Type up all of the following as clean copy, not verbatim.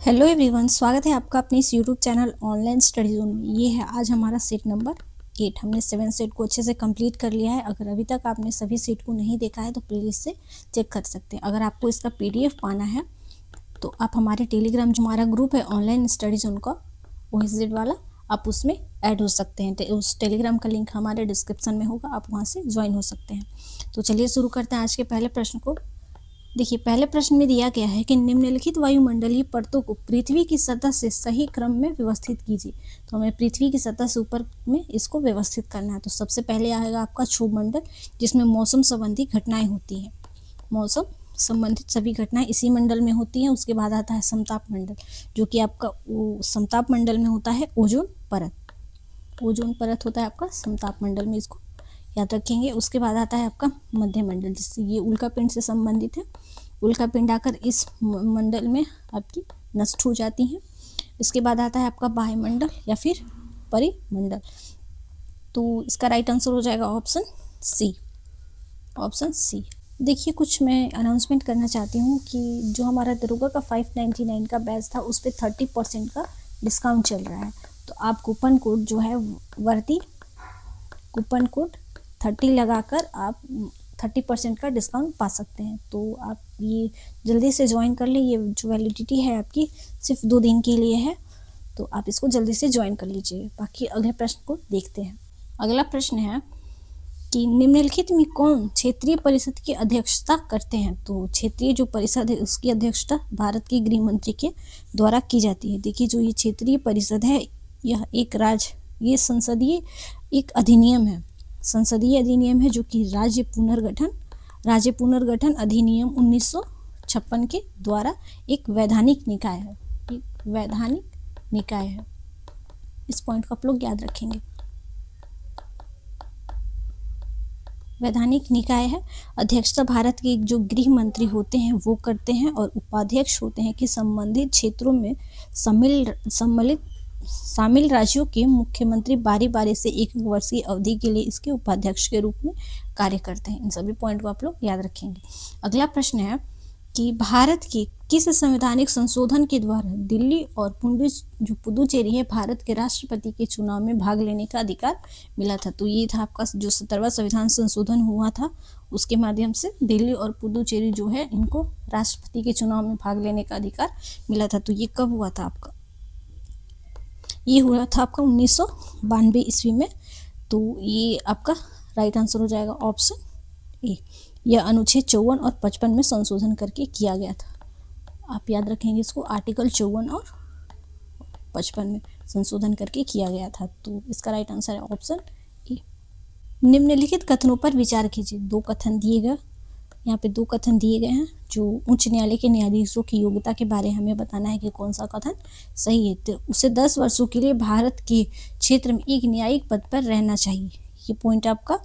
Hello everyone, स्वागत है आपका अपने इस YouTube channel online study zone में। ये है आज हमारा सेट नंबर 8। हमने 7 सेट को अच्छे से कंप्लीट कर लिया है। अगर अभी तक आपने सभी सेट को नहीं देखा है तो प्लीज़ से चेक कर सकते हैं। अगर आपको इसका पीडीएफ पाना है तो आप हमारे टेलीग्राम जो हमारा ग्रुप है ऑनलाइन स्टडी जोन का OSZ वाला, आप उसमें ऐड हो सकते हैं। उस टेलीग्राम का लिंक हमारे डिस्क्रिप्शन में होगा, आप वहाँ से ज्वाइन हो सकते हैं। तो चलिए शुरू करते हैं आज के पहले प्रश्न को। देखिए, पहले प्रश्न में दिया गया है कि निम्नलिखित वायुमंडलीय परतों को पृथ्वी की सतह से सही क्रम में व्यवस्थित कीजिए। तो हमें पृथ्वी की सतह से ऊपर में इसको व्यवस्थित करना है। तो सबसे पहले आएगा आपका क्षोभमंडल, जिसमें मौसम संबंधी घटनाएं होती हैं। मौसम संबंधित सभी घटनाएं इसी मंडल में होती हैं। उसके बाद आता है समताप मंडल, जो कि आपका समताप मंडल में होता है ओजोन परत। ओजोन परत होता है आपका समताप मंडल में, इसको याद रखेंगे। उसके बाद आता है आपका मध्य मंडल, जिससे ये उल्का पिंड से संबंधित है। उल्का पिंड आकर इस मंडल में आपकी नष्ट हो जाती हैं। इसके बाद आता है आपका वायुमंडल या फिर परिमंडल। तो इसका राइट आंसर हो जाएगा ऑप्शन सी। ऑप्शन सी। देखिए, कुछ मैं अनाउंसमेंट करना चाहती हूँ कि जो हमारा दरोगा का 599 का बैच था उस पर 30% का डिस्काउंट चल रहा है। तो आप कूपन कोड जो है वर्ती कूपन कोड 30 लगाकर आप 30% का डिस्काउंट पा सकते हैं। तो आप ये जल्दी से ज्वाइन कर लें। ये जो वैलिडिटी है आपकी सिर्फ 2 दिन के लिए है, तो आप इसको जल्दी से ज्वाइन कर लीजिए। बाकी अगले प्रश्न को देखते हैं। अगला प्रश्न है कि निम्नलिखित में कौन क्षेत्रीय परिषद की अध्यक्षता करते हैं। तो क्षेत्रीय जो परिषद है उसकी अध्यक्षता भारत के गृह मंत्री के द्वारा की जाती है। देखिए, जो ये क्षेत्रीय परिषद है यह ये संसदीय एक अधिनियम है। संसदीय अधिनियम है जो कि राज्य पुनर्गठन अधिनियम 1956 के द्वारा एक वैधानिक निकाय है। एक वैधानिक निकाय है। इस पॉइंट को आप लोग याद रखेंगे। वैधानिक निकाय है। अध्यक्षता भारत के जो गृह मंत्री होते हैं वो करते हैं, और उपाध्यक्ष होते हैं कि संबंधित क्षेत्रों में शामिल राज्यों के मुख्यमंत्री बारी बारी से 1 वर्षीय अवधि के लिए इसके उपाध्यक्ष के रूप में कार्य करते हैं। इन सभी पॉइंट को आप लोग याद रखेंगे। अगला प्रश्न है कि भारत के किस संवैधानिक संशोधन के द्वारा दिल्ली और पुदुचेरी है भारत के राष्ट्रपति के चुनाव में भाग लेने का अधिकार मिला था। तो ये था आपका जो 17वां संविधान संशोधन हुआ था, उसके माध्यम से दिल्ली और पुदुचेरी जो है इनको राष्ट्रपति के चुनाव में भाग लेने का अधिकार मिला था। तो ये कब हुआ था आपका? ये हुआ था आपका 1992 ईस्वी में। तो ये आपका राइट आंसर हो जाएगा ऑप्शन ए। यह अनुच्छेद 54 और 55 में संशोधन करके किया गया था। आप याद रखेंगे इसको, आर्टिकल 54 और 55 में संशोधन करके किया गया था। तो इसका राइट आंसर है ऑप्शन ए। निम्नलिखित कथनों पर विचार कीजिए। 2 कथन दिए गए, यहाँ पे 2 कथन दिए गए हैं। जो उच्च न्यायालय के न्यायाधीशों की योग्यता के बारे में हमें बताना है कि कौन सा कथन सही है। तो उसे 10 वर्षों के लिए भारत के क्षेत्र में एक न्यायिक पद पर रहना चाहिए। ये पॉइंट आपका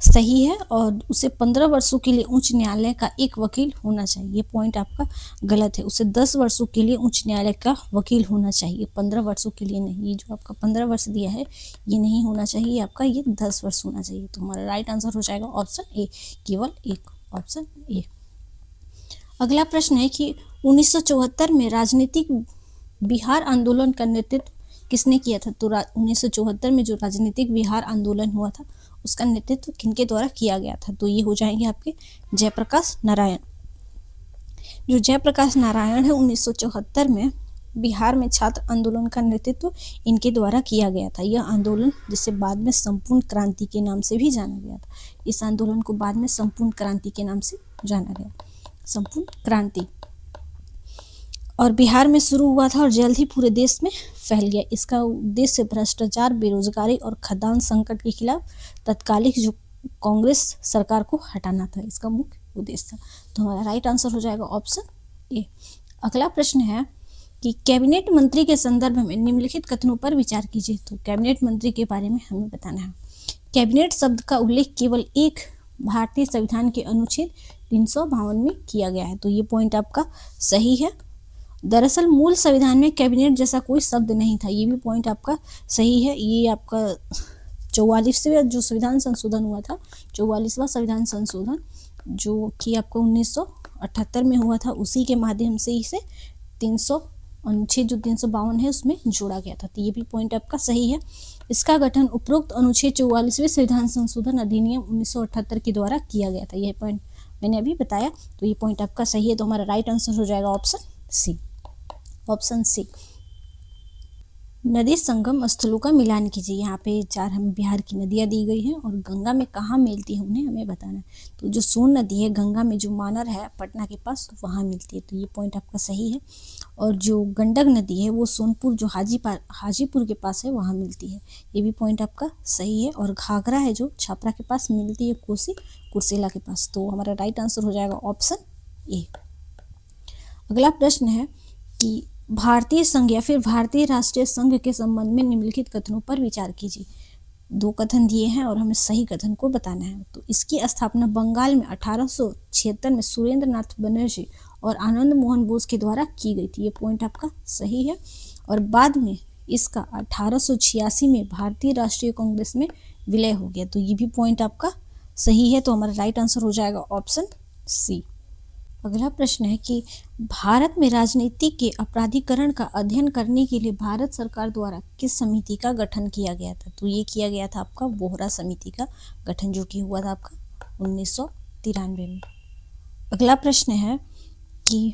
सही है। और उसे 15 वर्षों के लिए उच्च न्यायालय का एक वकील होना चाहिए। ये पॉइंट आपका गलत है। उसे 10 वर्षों के लिए उच्च न्यायालय का वकील होना चाहिए, 15 वर्षों के लिए नहीं। ये जो आपका 15 वर्ष दिया है ये नहीं होना चाहिए आपका, ये 10 वर्ष होना चाहिए। तो हमारा राइट आंसर हो जाएगा ऑप्शन ए, केवल एक, ऑप्शन ए। अगला प्रश्न है कि 1974 में राजनीतिक बिहार आंदोलन का नेतृत्व किसने किया था। तो 1974 में जो राजनीतिक बिहार आंदोलन हुआ था उसका नेतृत्व किनके द्वारा किया गया था। तो ये हो जाएंगे आपके जयप्रकाश नारायण। जो जयप्रकाश नारायण है 1974 में बिहार में छात्र आंदोलन का नेतृत्व इनके द्वारा किया गया था। यह आंदोलन जिसे बाद में संपूर्ण क्रांति के नाम से भी जाना गया था। इस आंदोलन को बाद में संपूर्ण क्रांति के नाम से जाना गया, संपूर्ण क्रांति। और बिहार में शुरू हुआ था और जल्द ही पूरे देश में फैल गया। इसका उद्देश्य भ्रष्टाचार, बेरोजगारी और खाद्यान्न संकट के खिलाफ तत्कालिक जो कांग्रेस सरकार को हटाना था, इसका मुख्य उद्देश्य था। तो हमारा राइट आंसर हो जाएगा ऑप्शन ए। अगला प्रश्न है कि कैबिनेट मंत्री के संदर्भ में निम्नलिखित कथनों पर विचार कीजिए। तो कैबिनेट मंत्री के बारे में हमें बताना है। कैबिनेट शब्द का उल्लेख केवल एक भारतीय संविधान के अनुच्छेद 352 में किया गया है। तो ये पॉइंट आपका सही है। दरअसल मूल संविधान में कैबिनेट जैसा कोई शब्द नहीं था। ये भी पॉइंट आपका सही है। ये आपका 44वें जो संविधान संशोधन हुआ था, 44वां संविधान संशोधन जो कि आपको 1978 में हुआ था, उसी के माध्यम से इसे 300 अनुच्छेद जो 352 है उसमें जोड़ा गया था। तो ये भी पॉइंट आपका सही है। इसका गठन उपरोक्त अनुच्छेद 44वें संविधान संशोधन अधिनियम 1978 के द्वारा किया गया था। यह पॉइंट मैंने अभी बताया, तो ये पॉइंट आपका सही है। तो हमारा राइट आंसर हो जाएगा ऑप्शन सी। ऑप्शन सी। नदी संगम स्थलों का मिलान कीजिए। यहाँ पे 4 हमें बिहार की नदियाँ दी गई हैं और गंगा में कहाँ मिलती है उन्हें हमें बताना है। तो जो सोन नदी है गंगा में जो मानर है पटना के पास, तो वहाँ मिलती है। तो ये पॉइंट आपका सही है। और जो गंडक नदी है वो सोनपुर जो हाजीपुर के पास है वहाँ मिलती है। ये भी पॉइंट आपका सही है। और घाघरा है जो छपरा के पास मिलती है, कोसी कुर्सेला के पास। तो हमारा राइट आंसर हो जाएगा ऑप्शन ए। अगला प्रश्न है कि भारतीय संघ या फिर भारतीय राष्ट्रीय संघ के संबंध में निम्नलिखित कथनों पर विचार कीजिए। 2 कथन दिए हैं और हमें सही कथन को बताना है। तो इसकी स्थापना बंगाल में 1876 में सुरेंद्र नाथ बनर्जी और आनंद मोहन बोस के द्वारा की गई थी। ये पॉइंट आपका सही है। और बाद में इसका 1886 में भारतीय राष्ट्रीय कांग्रेस में विलय हो गया। तो ये भी पॉइंट आपका सही है। तो हमारा राइट आंसर हो जाएगा ऑप्शन सी। अगला प्रश्न है कि भारत में राजनीति के अपराधीकरण का अध्ययन करने के लिए भारत सरकार द्वारा किस समिति का गठन किया गया था। तो ये किया गया था आपका बोहरा समिति का गठन, जो कि हुआ था आपका 1993 में। अगला प्रश्न है कि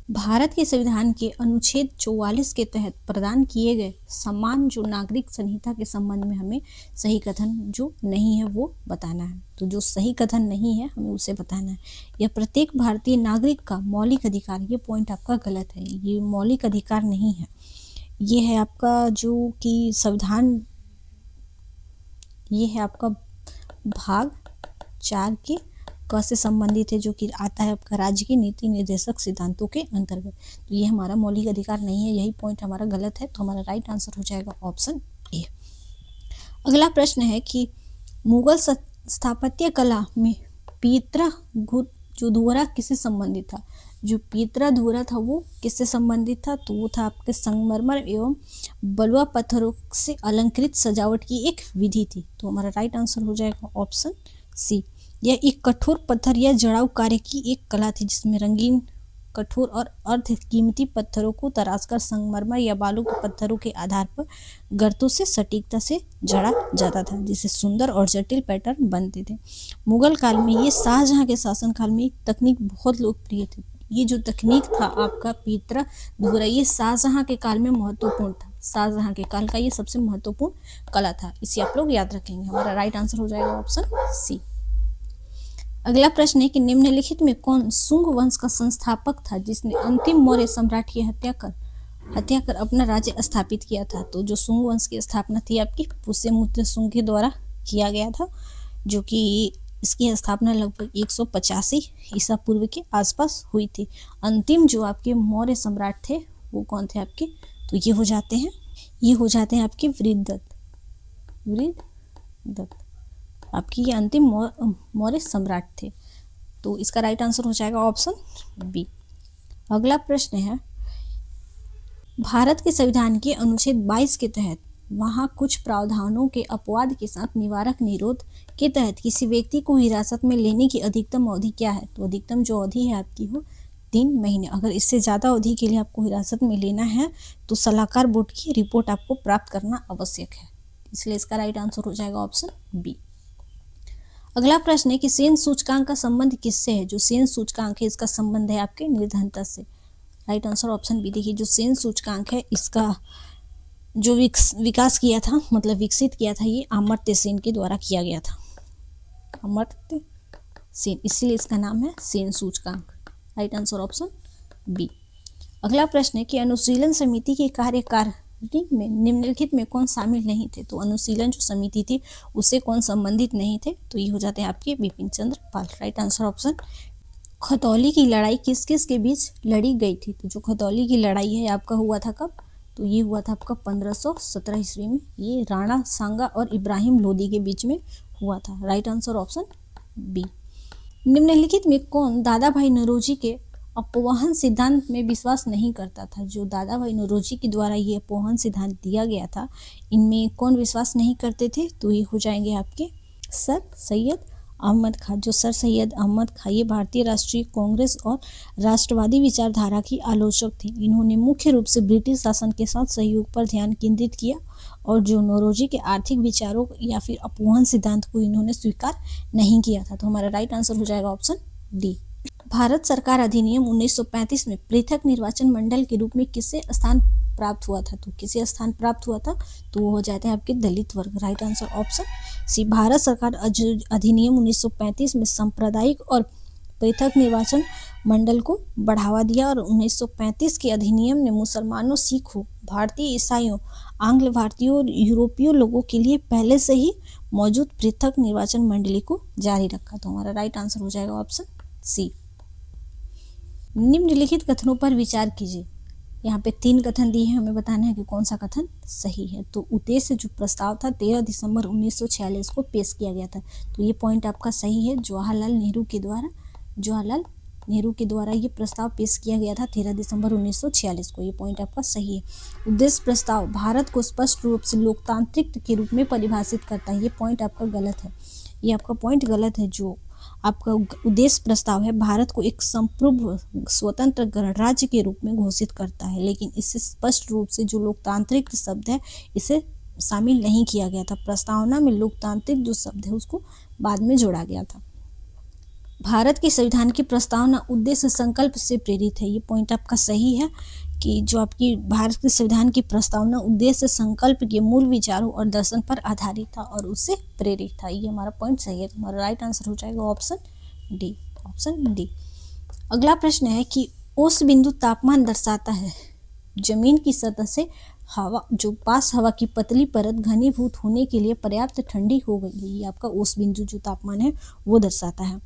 भारत के संविधान के अनुच्छेद 44 के तहत प्रदान किए गए समान जो नागरिक संहिता के संबंध में हमें सही कथन जो नहीं है वो बताना है। तो जो सही कथन नहीं है हमें उसे बताना है। यह प्रत्येक भारतीय नागरिक का मौलिक अधिकार, ये पॉइंट आपका गलत है। ये मौलिक अधिकार नहीं है। ये है आपका जो कि संविधान, ये है आपका भाग 4 के क से संबंधित है, जो कि आता है आपका राज्य के नीति निर्देशक सिद्धांतों के अंतर्गत। तो ये हमारा मौलिक अधिकार नहीं है, यही पॉइंट हमारा गलत है। तो हमारा राइट आंसर हो जाएगा ऑप्शन ए। अगला प्रश्न है कि मुगल स्थापत्य कला में पीतरा जो धुरा किससे संबंधित था। जो पीतरा धुरा था वो किससे संबंधित था। तो वो था आपके संगमरमर एवं बलुआ पत्थरों से अलंकृत सजावट की एक विधि थी। तो हमारा राइट आंसर हो जाएगा ऑप्शन सी। यह एक कठोर पत्थर या जड़ाऊ कार्य की एक कला थी, जिसमें रंगीन, कठोर और अर्ध कीमती पत्थरों को तराशकर संगमरमर या बालू के पत्थरों के आधार पर गर्तों से सटीकता से जड़ा जाता था, जिससे सुंदर और जटिल पैटर्न बनते थे। मुगल काल में ये शाहजहां के शासनकाल में एक तकनीक बहुत लोकप्रिय थी। ये जो तकनीक था आपका पीतरा धुरा, ये शाहजहां के काल में महत्वपूर्ण था। शाहजहां के काल का ये सबसे महत्वपूर्ण कला था। इसे आप लोग याद रखेंगे। हमारा राइट आंसर हो जाएगा ऑप्शन सी। अगला प्रश्न है कि निम्नलिखित में कौन शुंग वंश का संस्थापक था, जिसने अंतिम मौर्य सम्राट की हत्या कर अपना राज्य स्थापित किया था। तो जो शुंग वंश की स्थापना थी आपकी पुष्यमित्र शुंग के द्वारा किया गया था, जो कि इसकी स्थापना लगभग 185 ईसा पूर्व के आसपास हुई थी। अंतिम जो आपके मौर्य सम्राट थे वो कौन थे आपके। तो ये हो जाते हैं आपके वृद्धदत्त आपकी ये अंतिम मौर्य सम्राट थे। तो इसका राइट आंसर हो जाएगा ऑप्शन बी। अगला प्रश्न है, भारत के संविधान के अनुच्छेद 22 के तहत वहाँ कुछ प्रावधानों के अपवाद के साथ निवारक निरोध के तहत किसी व्यक्ति को हिरासत में लेने की अधिकतम अवधि क्या है। तो अधिकतम जो अवधि है आपकी वो 3 महीने। अगर इससे ज़्यादा अवधि के लिए आपको हिरासत में लेना है तो सलाहकार बोर्ड की रिपोर्ट आपको प्राप्त करना आवश्यक है। इसलिए इसका राइट आंसर हो जाएगा ऑप्शन बी। अगला प्रश्न है कि सेन सूचकांक का संबंध किससे है। जो सेन सूचकांक है इसका संबंध है आपके निर्धनता से। Right answer option B. देखिए जो सेन सूचकांक है इसका जो विकास किया था, मतलब विकसित किया था, ये अमर्त्य सेन के द्वारा किया गया था। अमर्त्य सेन, इसीलिए इसका नाम है सेन सूचकांक। Right answer option B. अगला प्रश्न है कि अनुशीलन समिति के कार्यकारिणी में निम्नलिखित में कौन शामिल नहीं थे। तो अनुशीलन जो समिति थी उससे कौन संबंधित नहीं थे। तो ये हो जाते हैं आपके Bipin Chandra Pal. Right answer option. Khatauli की लड़ाई किस किस के बीच लड़ी गई थी। तो जो खतौली की लड़ाई है आपका हुआ था कब। तो ये हुआ था आपका 1517 ईस्वी में। ये राणा सांगा और इब्राहिम लोदी के बीच में हुआ था। Right answer option B. निम्नलिखित में कौन दादा भाई नौरोजी के अपवहन सिद्धांत में विश्वास नहीं करता था। जो दादा भाई नौरोजी के द्वारा ये अपवहन सिद्धांत दिया गया था, इनमें कौन विश्वास नहीं करते थे। तो ये हो जाएंगे आपके सर सैयद अहमद खां। जो सर सैयद अहमद खां ये भारतीय राष्ट्रीय कांग्रेस और राष्ट्रवादी विचारधारा की आलोचक थे। इन्होंने मुख्य रूप से ब्रिटिश शासन के साथ सहयोग पर ध्यान केंद्रित किया और जो नौरोजी के आर्थिक विचारों या फिर अपवहन सिद्धांत को इन्होंने स्वीकार नहीं किया था। तो हमारा राइट आंसर हो जाएगा ऑप्शन डी। भारत सरकार अधिनियम 1935 में पृथक निर्वाचन मंडल के रूप में किसे स्थान प्राप्त हुआ था? तो किसे स्थान प्राप्त हुआ था? तो वो हो जाते हैं आपके दलित वर्ग। Right answer option C. Bharat सरकार अधिनियम 1935 में सांप्रदायिक और पृथक निर्वाचन मंडल को बढ़ावा दिया और 1935 के अधिनियम ने मुसलमानों, सिखों, भारतीय ईसाइयों, आंग्ल भारतीयों और यूरोपीय लोगों के लिए पहले से ही मौजूद पृथक निर्वाचन मंडली को जारी रखा। तो हमारा राइट आंसर हो जाएगा ऑप्शन सी। निम्नलिखित कथनों पर विचार कीजिए। यहाँ पे 3 कथन दिए हैं, हमें बताना है कि कौन सा कथन सही है। तो उद्देश्य जो प्रस्ताव था 13 दिसंबर 1946 को पेश किया गया था। तो ये पॉइंट आपका सही है। जवाहरलाल नेहरू के द्वारा ये प्रस्ताव पेश किया गया था 13 दिसंबर 1946 को। ये पॉइंट आपका सही है। उद्देश्य प्रस्ताव भारत को स्पष्ट रूप से लोकतांत्रिक के रूप में परिभाषित करता है। ये पॉइंट आपका गलत है। ये आपका पॉइंट गलत है। जो आपका उद्देश्य प्रस्ताव है भारत को एक संप्रभु स्वतंत्र गणराज्य के रूप में घोषित करता है, लेकिन इससे स्पष्ट रूप से जो लोकतांत्रिक शब्द है इसे शामिल नहीं किया गया था। प्रस्तावना में लोकतांत्रिक जो शब्द है उसको बाद में जोड़ा गया था। भारत के संविधान की प्रस्तावना उद्देश्य संकल्प से प्रेरित है। ये पॉइंट आपका सही है कि जो आपकी भारत के संविधान की प्रस्तावना उद्देश्य संकल्प के मूल विचारों और दर्शन पर आधारित था और उससे प्रेरित था। ये हमारा पॉइंट सही है। तो हमारा राइट आंसर हो जाएगा ऑप्शन डी। Option D. अगला प्रश्न है कि औसत बिंदु तापमान दर्शाता है जमीन की सतह से हवा जो पास हवा की पतली परत घनीभूत होने के लिए पर्याप्त ठंडी हो गई है। ये आपका औसत बिंदु जो तापमान है वो दर्शाता है।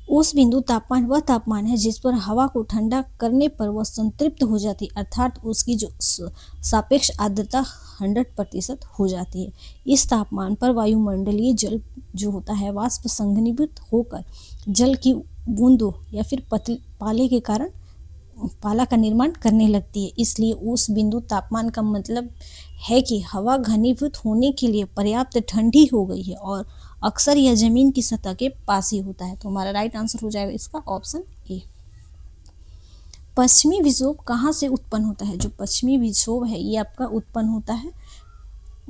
औसत बिंदु तापमान वह तापमान है जिस पर हवा को ठंडा करने पर वह संतृप्त हो जाती है, अर्थात उसकी जो सापेक्ष आर्द्रता 100% हो जाती है। इस तापमान पर वायुमंडलीय जल जो होता है वाष्प संघनीभूत होकर जल की बूंदों या फिर पाले के कारण पाला का निर्माण करने लगती है। इसलिए उस बिंदु तापमान का मतलब है कि हवा घनीभूत होने के लिए पर्याप्त ठंडी हो गई है और अक्सर यह जमीन की सतह के पास ही होता है। तो हमारा राइट आंसर हो जाएगा इसका ऑप्शन ए। पश्चिमी विक्षोभ कहाँ से उत्पन्न होता है? जो पश्चिमी विक्षोभ है ये आपका उत्पन्न होता है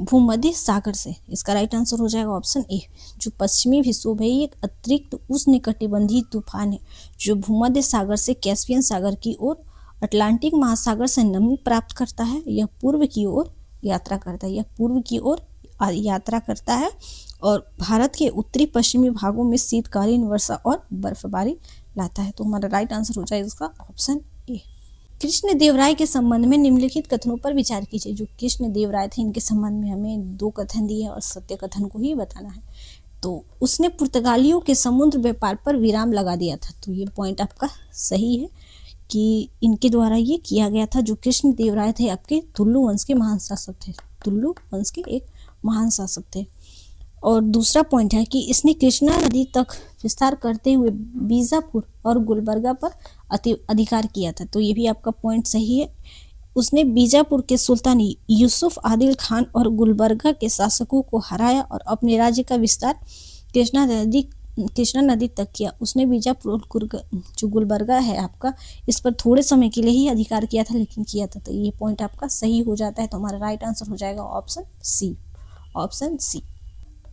भूमध्य सागर से। इसका राइट आंसर हो जाएगा ऑप्शन ए। जो पश्चिमी विक्षोभ है ये एक अतिरिक्त उष्णकटिबंधीय तूफान है जो भूमध्य सागर से कैस्पियन सागर की ओर अटलांटिक महासागर से नमी प्राप्त करता है। यह पूर्व की ओर यात्रा करता है और भारत के उत्तरी पश्चिमी भागों में शीतकालीन वर्षा और बर्फबारी लाता है। तो हमारा राइट आंसर हो जाएगा इसका ऑप्शन ए। कृष्णदेवराय के संबंध में निम्नलिखित कथनों पर विचार कीजिए। जो कृष्णदेवराय थे इनके संबंध में हमें 2 कथन दिए और सत्य कथन को ही बताना है। तो उसने पुर्तगालियों के समुद्र व्यापार पर विराम लगा दिया था। तो ये पॉइंट आपका सही है कि इनके द्वारा ये किया गया था। जो कृष्णदेवराय थे आपके तुलु वंश के महान शासक थे। तुलु वंश के एक महान शासक थे। और दूसरा पॉइंट है कि इसने कृष्णा नदी तक विस्तार करते हुए बीजापुर और गुलबर्गा पर अधिकार किया था। तो ये भी आपका पॉइंट सही है। उसने बीजापुर के सुल्तान यूसुफ आदिल खान और गुलबर्गा के शासकों को हराया और अपने राज्य का विस्तार कृष्णा नदी तक किया। उसने बीजापुर जो गुलबर्गा है आपका इस पर थोड़े समय के लिए ही अधिकार किया था, लेकिन किया था। तो ये पॉइंट आपका सही हो जाता है। तो हमारा राइट आंसर हो जाएगा option C. Option C.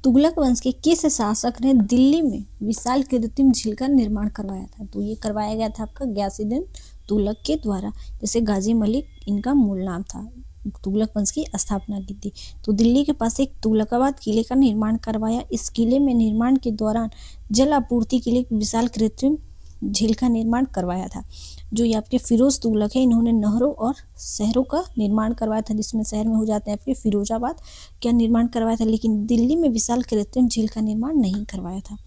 Tughlaq वंश के किस शासक ने दिल्ली में विशाल कृत्रिम झील का निर्माण करवाया था? तो ये करवाया गया था आपका गयासुद्दीन तुगलक के द्वारा। जैसे गाजी मलिक इनका मूल नाम था। तुगलक वंश की स्थापना की थी। तो दिल्ली के पास एक तुगलकाबाद किले का निर्माण करवाया। इस किले में निर्माण के दौरान जल आपूर्ति के लिए विशाल कृत्रिम झील का निर्माण करवाया था। जो ये आपके फिरोज तुगलक है इन्होंने नहरों और शहरों का निर्माण करवाया था, जिसमें शहर में हो जाते हैं आपके फिरोजाबाद क्या निर्माण करवाया था, लेकिन दिल्ली में विशाल कृत्रिम झील का निर्माण नहीं करवाया था।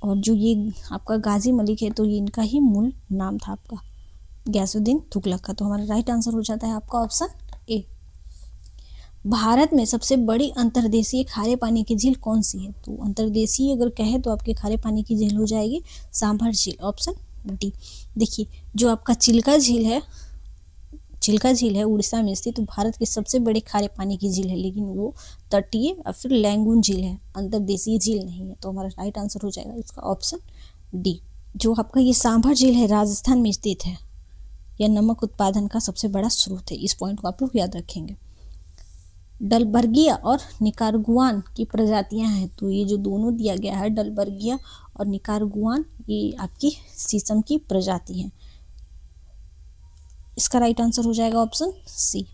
और जो ये आपका गाजी मलिक है तो ये इनका ही मूल नाम था आपका गयासुद्दीन तुगलक का। तो हमारा राइट आंसर हो जाता है आपका ऑप्शन ए। भारत में सबसे बड़ी अंतर्देशीय खारे पानी की झील कौन सी है? तो अंतर्देशीय अगर कहे तो आपके खारे पानी की झील हो जाएगी सांभर झील। Option D. देखिए जो आपका चिल्का झील है, चिल्का झील है उड़ीसा में स्थित भारत की सबसे बड़े खारे पानी की झील है, लेकिन वो तटीय या फिर लैंगून झील है, अंतर्देशीय झील नहीं है। तो हमारा राइट आंसर हो जाएगा इसका ऑप्शन डी। जो आपका ये सांभर झील है राजस्थान में स्थित है, यह नमक उत्पादन का सबसे बड़ा स्रोत है। इस पॉइंट को आप लोग याद रखेंगे। डलबर्गिया और निकारागुआन की प्रजातियां हैं, तो ये जो दोनों दिया गया है डलबर्गिया और निकारागुआन, ये आपकी शीशम की प्रजाति है। इसका राइट आंसर हो जाएगा ऑप्शन सी।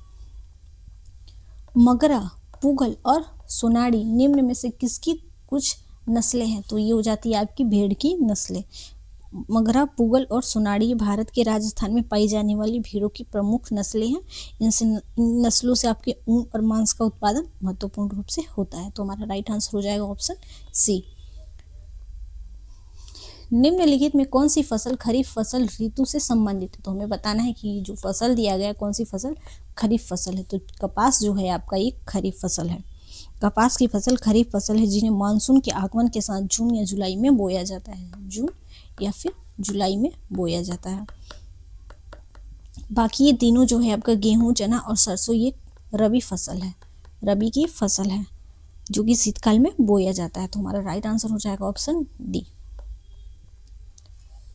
मगरा, पुगल और सोनाड़ी निम्न में से किसकी कुछ नस्लें हैं? तो ये हो जाती है आपकी भेड़ की नस्लें। मगरा, पुगल और सोनाड़ी भारत के राजस्थान में पाई जाने वाली भेड़ों की प्रमुख नस्लें हैं। इन नस्लों से आपके ऊन और मांस का उत्पादन महत्वपूर्ण रूप से होता है। तो हमारा राइट आंसर हो जाएगा ऑप्शन सी। निम्नलिखित में कौन सी फसल खरीफ फसल ऋतु से संबंधित है? तो हमें बताना है कि जो फसल दिया गया कौन सी फसल खरीफ फसल है। तो कपास जो है आपका एक खरीफ फसल है। कपास की फसल खरीफ फसल है जिन्हें मानसून के आगमन के साथ जून या जुलाई में बोया जाता है। जून या फिर जुलाई में बोया जाता है। बाकी ये तीनों जो है आपका गेहूं, चना और सरसों, ये रबी फसल है, रबी की फसल है जो कि शीतकाल में बोया जाता है। तो हमारा राइट आंसर हो जाएगा ऑप्शन डी।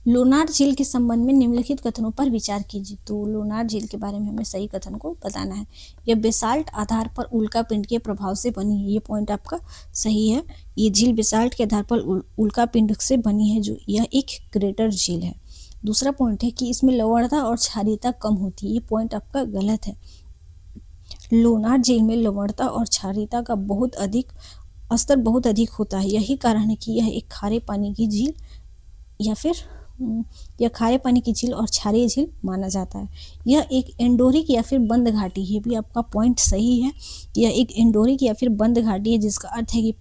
लोनार झील के संबंध में निम्नलिखित कथनों पर विचार कीजिए। तो लोनार झील के बारे में हमें सही कथन को बताना है। यह बेसाल्ट आधार पर उल्का पिंड के प्रभाव से बनी है, ये पॉइंट आपका सही है। ये झील बेसाल्ट के आधार पर उल्का पिंड से बनी है, जो यह एक क्रेटर झील है। दूसरा पॉइंट है कि इसमें लवणता और क्षारीयता कम होती है, ये पॉइंट आपका गलत है। लोनार झील में लवणता और क्षारीयता का स्तर बहुत अधिक होता है। यही कारण है कि यह एक खारे पानी की झील या फिर यह खारे पानी की झील और क्षारीय झील माना जाता है। यह एक एंडोरिक या फिर बंद घाटी, ये भी आपका पॉइंट सही है। यह एक एंडोरिक या फिर बंद घाटी है, जिसका अर्थ है कि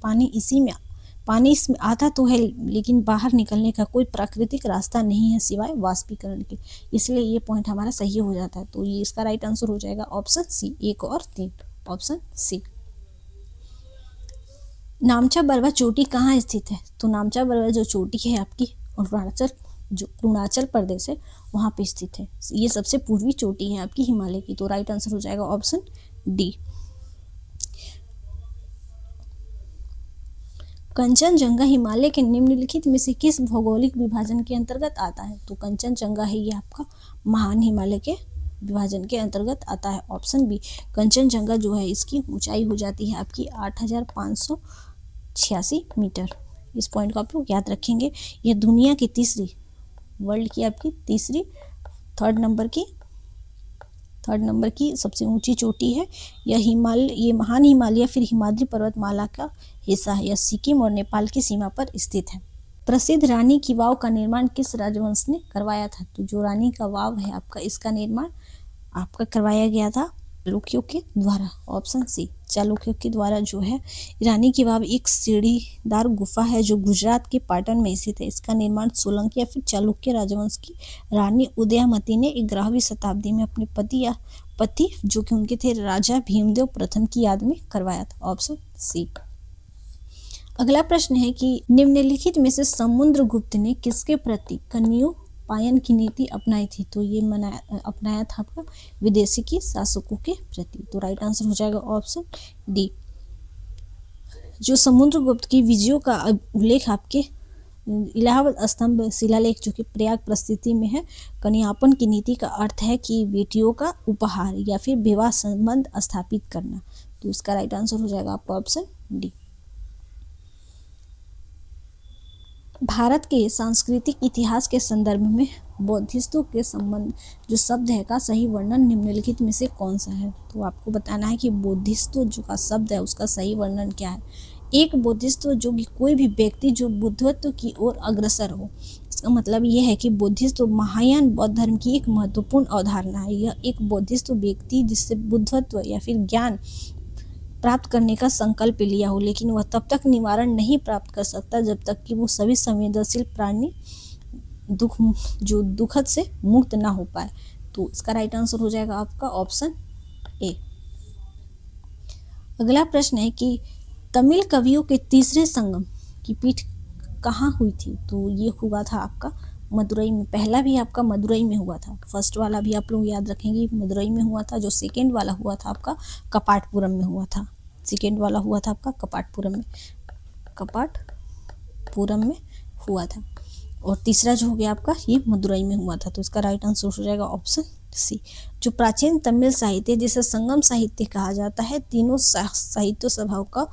पानी इसमें आता तो है, लेकिन बाहर निकलने का कोई प्राकृतिक रास्ता नहीं है सिवाय वाष्पीकरण के। इसलिए ये पॉइंट हमारा सही हो जाता है। तो ये इसका राइट आंसर हो जाएगा ऑप्शन सी, 1 और 3, ऑप्शन सी। नामचा बरवा चोटी कहाँ स्थित है? तो नामचा बरवा जो चोटी है आपकी अरुणाचल प्रदेश है, वहाँ पे स्थित है। ये सबसे पूर्वी चोटी है आपकी हिमालय की। तो राइट आंसर हो जाएगा ऑप्शन डी। कंचनजंगा हिमालय के निम्नलिखित में से किस भौगोलिक विभाजन के अंतर्गत आता है? तो कंचनजंगा है ये आपका महान हिमालय के विभाजन के अंतर्गत आता है, ऑप्शन बी। कंचनजंगा जो है इसकी ऊंचाई हो जाती है आपकी 8586 मीटर। इस पॉइंट को आप लोग याद रखेंगे। यह दुनिया की तीसरी, वर्ल्ड की आपकी तीसरी, थर्ड नंबर की सबसे ऊंची चोटी है। ये महान हिमालय फिर हिमाद्री पर्वतमाला का हिस्सा है। यह सिक्किम और नेपाल की सीमा पर स्थित है। प्रसिद्ध रानी की वाव का निर्माण किस राजवंश ने करवाया था? तो जो रानी का वाव है आपका, इसका निर्माण आपका करवाया गया था चालुक्यों के द्वारा, ऑप्शन सी। चालुक्यों के द्वारा जो है रानी की वाव एक सीढ़ीदार गुफा है जो गुजरात के पाटन में स्थित है। इसका निर्माण सोलंकी या फिर चालुक्य राजवंश की रानी उदयमती ने 11वीं शताब्दी में अपने पति जो कि उनके थे राजा भीमदेव प्रथम की याद में करवाया था, ऑप्शन सी। अगला प्रश्न है कि निम्नलिखित में से समुद्रगुप्त ने किसके प्रति कन्यो पायन की नीति अपनाई थी? तो ये अपनाया था आपका विदेशी की शासकों के प्रति। तो राइट आंसर हो जाएगा ऑप्शन डी। जो समुद्रगुप्त की विजयों का उल्लेख आपके इलाहाबाद स्तंभ शिलालेख जो कि प्रयाग प्रस्थिति में है। कन्यापन की नीति का अर्थ है कि बेटियों का उपहार या फिर विवाह संबंध स्थापित करना। तो इसका राइट आंसर हो जाएगा आपका ऑप्शन डी। भारत के सांस्कृतिक इतिहास के संदर्भ में बौद्धिस्तों के संबंध जो शब्द है का सही वर्णन निम्नलिखित में से कौन सा है? तो आपको बताना है कि बौद्धिस्तों जो का शब्द है उसका सही वर्णन क्या है। एक बौद्धिस्त जो कि कोई भी व्यक्ति जो बुद्धत्व की ओर अग्रसर हो। इसका मतलब यह है कि बौद्धिस्त महायान बौद्ध धर्म की एक महत्वपूर्ण अवधारणा है। यह एक बौद्धिस्त व्यक्ति जिससे बुद्धत्व या फिर ज्ञान प्राप्त करने का संकल्प लिया हो, लेकिन वह तब तक निवारण नहीं प्राप्त कर सकता जब तक कि वो सभी संवेदनशील प्राणी दुखद से मुक्त ना हो पाए। तो इसका राइट आंसर हो जाएगा आपका ऑप्शन ए। अगला प्रश्न है कि तमिल कवियों के तीसरे संगम की पीठ कहाँ हुई थी? तो ये हुआ था आपका मदुरई में, पहला भी आपका मदुरई में हुआ था, फर्स्ट वाला भी आप लोग याद रखेंगे मदुरई में हुआ था। जो सेकेंड वाला हुआ था आपका कपाटपुरम में हुआ था, सेकेंड वाला हुआ था आपका कपाटपुरम में हुआ था। और तीसरा जो हो गया आपका ये मदुरई में हुआ था। तो इसका राइट आंसर हो जाएगा ऑप्शन सी। जो प्राचीन तमिल साहित्य जिसे संगम साहित्य कहा जाता है, तीनों साहित्य स्वभाव का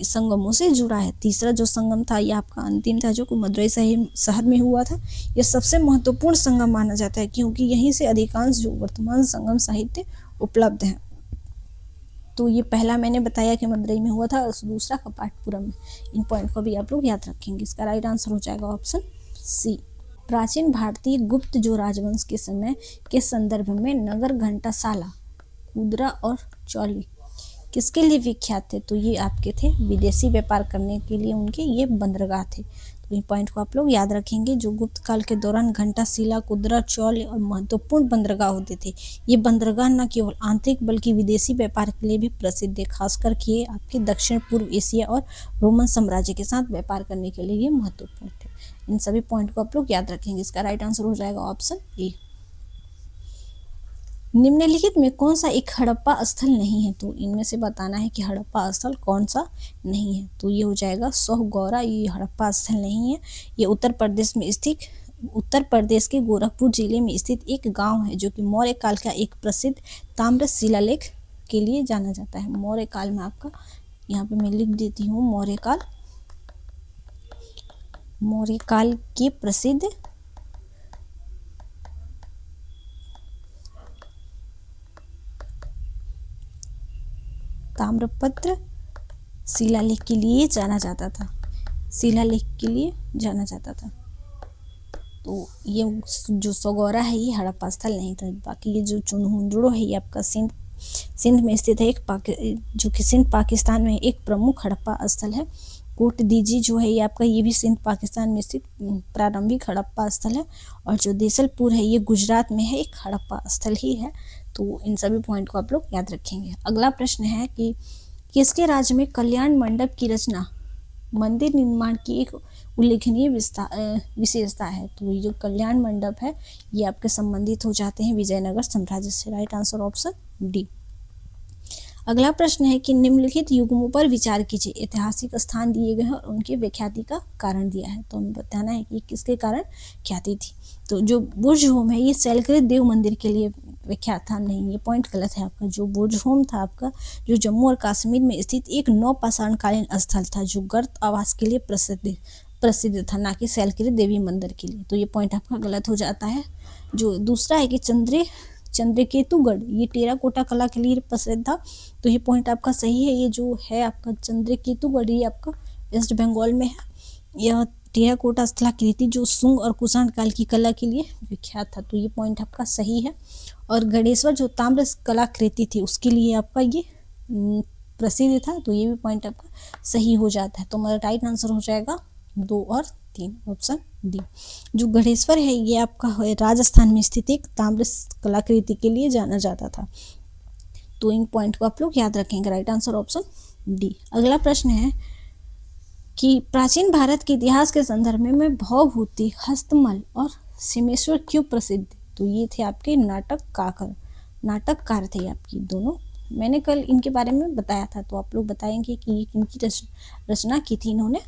संगमों से जुड़ा है। तीसरा जो संगम था ये आपका अंतिम था जो कि मदुरई शहर में हुआ था। यह सबसे महत्वपूर्ण संगम माना जाता है क्योंकि यहीं से अधिकांश जो वर्तमान संगम साहित्य उपलब्ध है। तो ये पहला मैंने बताया कि मदुरई में हुआ था और दूसरा कपाटपुरम में। इन पॉइंट को भी आप लोग याद रखेंगे। इसका राइट आंसर हो जाएगा ऑप्शन सी। प्राचीन भारतीय गुप्त जो राजवंश के समय के संदर्भ में नगर, घंटाशाला, कुदरा और चौली किसके लिए विख्यात थे? तो ये आपके थे विदेशी व्यापार करने के लिए उनके ये बंदरगाह थे। तो इन पॉइंट को आप लोग याद रखेंगे। जो गुप्त काल के दौरान घंटाशिला, कुदरा, चौल और महत्वपूर्ण बंदरगाह होते थे। ये बंदरगाह न केवल आंतरिक बल्कि विदेशी व्यापार के लिए भी प्रसिद्ध है, खासकर कि आपके दक्षिण पूर्व एशिया और रोमन साम्राज्य के साथ व्यापार करने के लिए ये महत्वपूर्ण थे। इन सभी पॉइंट को आप लोग याद रखेंगे। इसका राइट आंसर हो जाएगा ऑप्शन ए। निम्नलिखित में कौन सा एक हड़प्पा स्थल नहीं है? तो इनमें से बताना है कि हड़प्पा स्थल कौन सा नहीं है। तो ये हो जाएगा सोहगौरा, ये हड़प्पा स्थल नहीं है। ये उत्तर प्रदेश के गोरखपुर जिले में स्थित एक गांव है जो कि मौर्य काल का एक प्रसिद्ध ताम्र शिलालेख के लिए जाना जाता है। मौर्य काल में आपका यहाँ पे मैं लिख देती हूँ मौर्य काल के प्रसिद्ध ताम्रपत्र शिलालेख के लिए जाना जाता था। तो ये जो सोगौरा है ये हड़प्पा स्थल नहीं था। बाकी ये जो चुनहुंजड़ो है ये आपका सिंध में स्थित है, जो कि सिंध पाकिस्तान में एक प्रमुख हड़प्पा स्थल है। कोट दीजी जो है ये आपका ये भी सिंध पाकिस्तान में स्थित प्रारंभिक हड़प्पा स्थल है। और जो देसलपुर है ये गुजरात में है, एक हड़प्पा स्थल ही है। तो इन सभी पॉइंट को आप लोग याद रखेंगे। अगला प्रश्न है कि किसके राज्य में कल्याण मंडप की रचना मंदिर निर्माण की एक उल्लेखनीय विशेषता है? तो ये जो कल्याण मंडप है ये आपके संबंधित हो जाते हैं विजयनगर साम्राज्य से। Right answer option D. अगला प्रश्न है कि निम्नलिखित युग्मों पर विचार कीजिए। ऐतिहासिक स्थान दिए गए हैं और उनके विख्याति का कारण दिया है। तो हमें बताना है कि किसके कारण ख्याति थी। तो जो बुर्ज होम है ये शैलकृत देव मंदिर के लिए विख्यात था। नहीं, ये पॉइंट गलत है आपका। जो बुर्ज होम था आपका जो जम्मू और कश्मीर में स्थित एक नौपाषाणकालीन स्थल था जो गर्त आवास के लिए प्रसिद्ध था, ना कि शैलकृत देवी मंदिर के लिए। तो ये पॉइंट आपका गलत हो जाता है। जो दूसरा है कि चंद्रकेतुगढ़ ये टेराकोटा कला के लिए प्रसिद्ध था। तो ये पॉइंट आपका सही है। ये जो है आपका चंद्रकेतुगढ़ ये आपका वेस्ट बंगाल में है। यह टेराकोटा स्थलाकृति जो शुंग और कुषाण काल की कला के लिए विख्यात था। तो ये पॉइंट आपका सही है। और गणेश्वर जो ताम्र कलाकृति थी उसके लिए आपका ये प्रसिद्ध था। तो ये भी पॉइंट आपका सही हो जाता है। तो हमारा राइट आंसर हो जाएगा 2 और 3 ऑप्शन डी। जो गणेश्वर है ये आपका राजस्थान में स्थित एक ताम्र कलाकृति के लिए जाना जाता था। तो इन पॉइंट को आप लोग याद रखेंगे। Right answer option D. अगला प्रश्न है कि प्राचीन भारत के इतिहास के संदर्भ में भवभूति, हस्तमल और सिमेश्वर क्यों प्रसिद्ध? तो ये थे आपके नाटककार थे आपकी दोनों। मैंने कल इनके बारे में बताया था। तो आप लोग बताएंगे कि ये किनकी रचना की थी इन्होंने।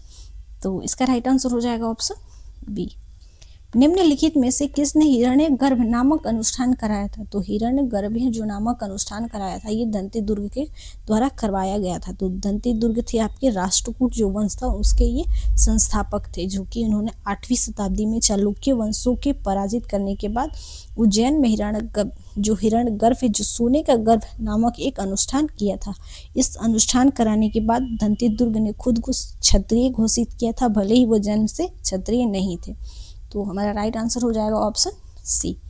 तो इसका राइट आंसर हो जाएगा ऑप्शन बी। निम्नलिखित में से किसने हिरण्यगर्भ नामक अनुष्ठान कराया था? तो हिरण्यगर्भ जो नामक अनुष्ठान कराया था ये दंती दुर्ग के द्वारा करवाया गया था। तो दंती दुर्ग थे आपके राष्ट्रकूट जो वंश था उसके ये संस्थापक थे, जो कि उन्होंने 8वीं शताब्दी में चालुक्य वंशों के पराजित करने के बाद उज्जैन में हिरण्यगर्भ जो सोने का गर्भ नामक एक अनुष्ठान किया था। इस अनुष्ठान कराने के बाद दंती दुर्ग ने खुद को क्षत्रिय घोषित किया था, भले ही वो जन्म से क्षत्रिय नहीं थे। तो हमारा राइट आंसर हो जाएगा ऑप्शन सी।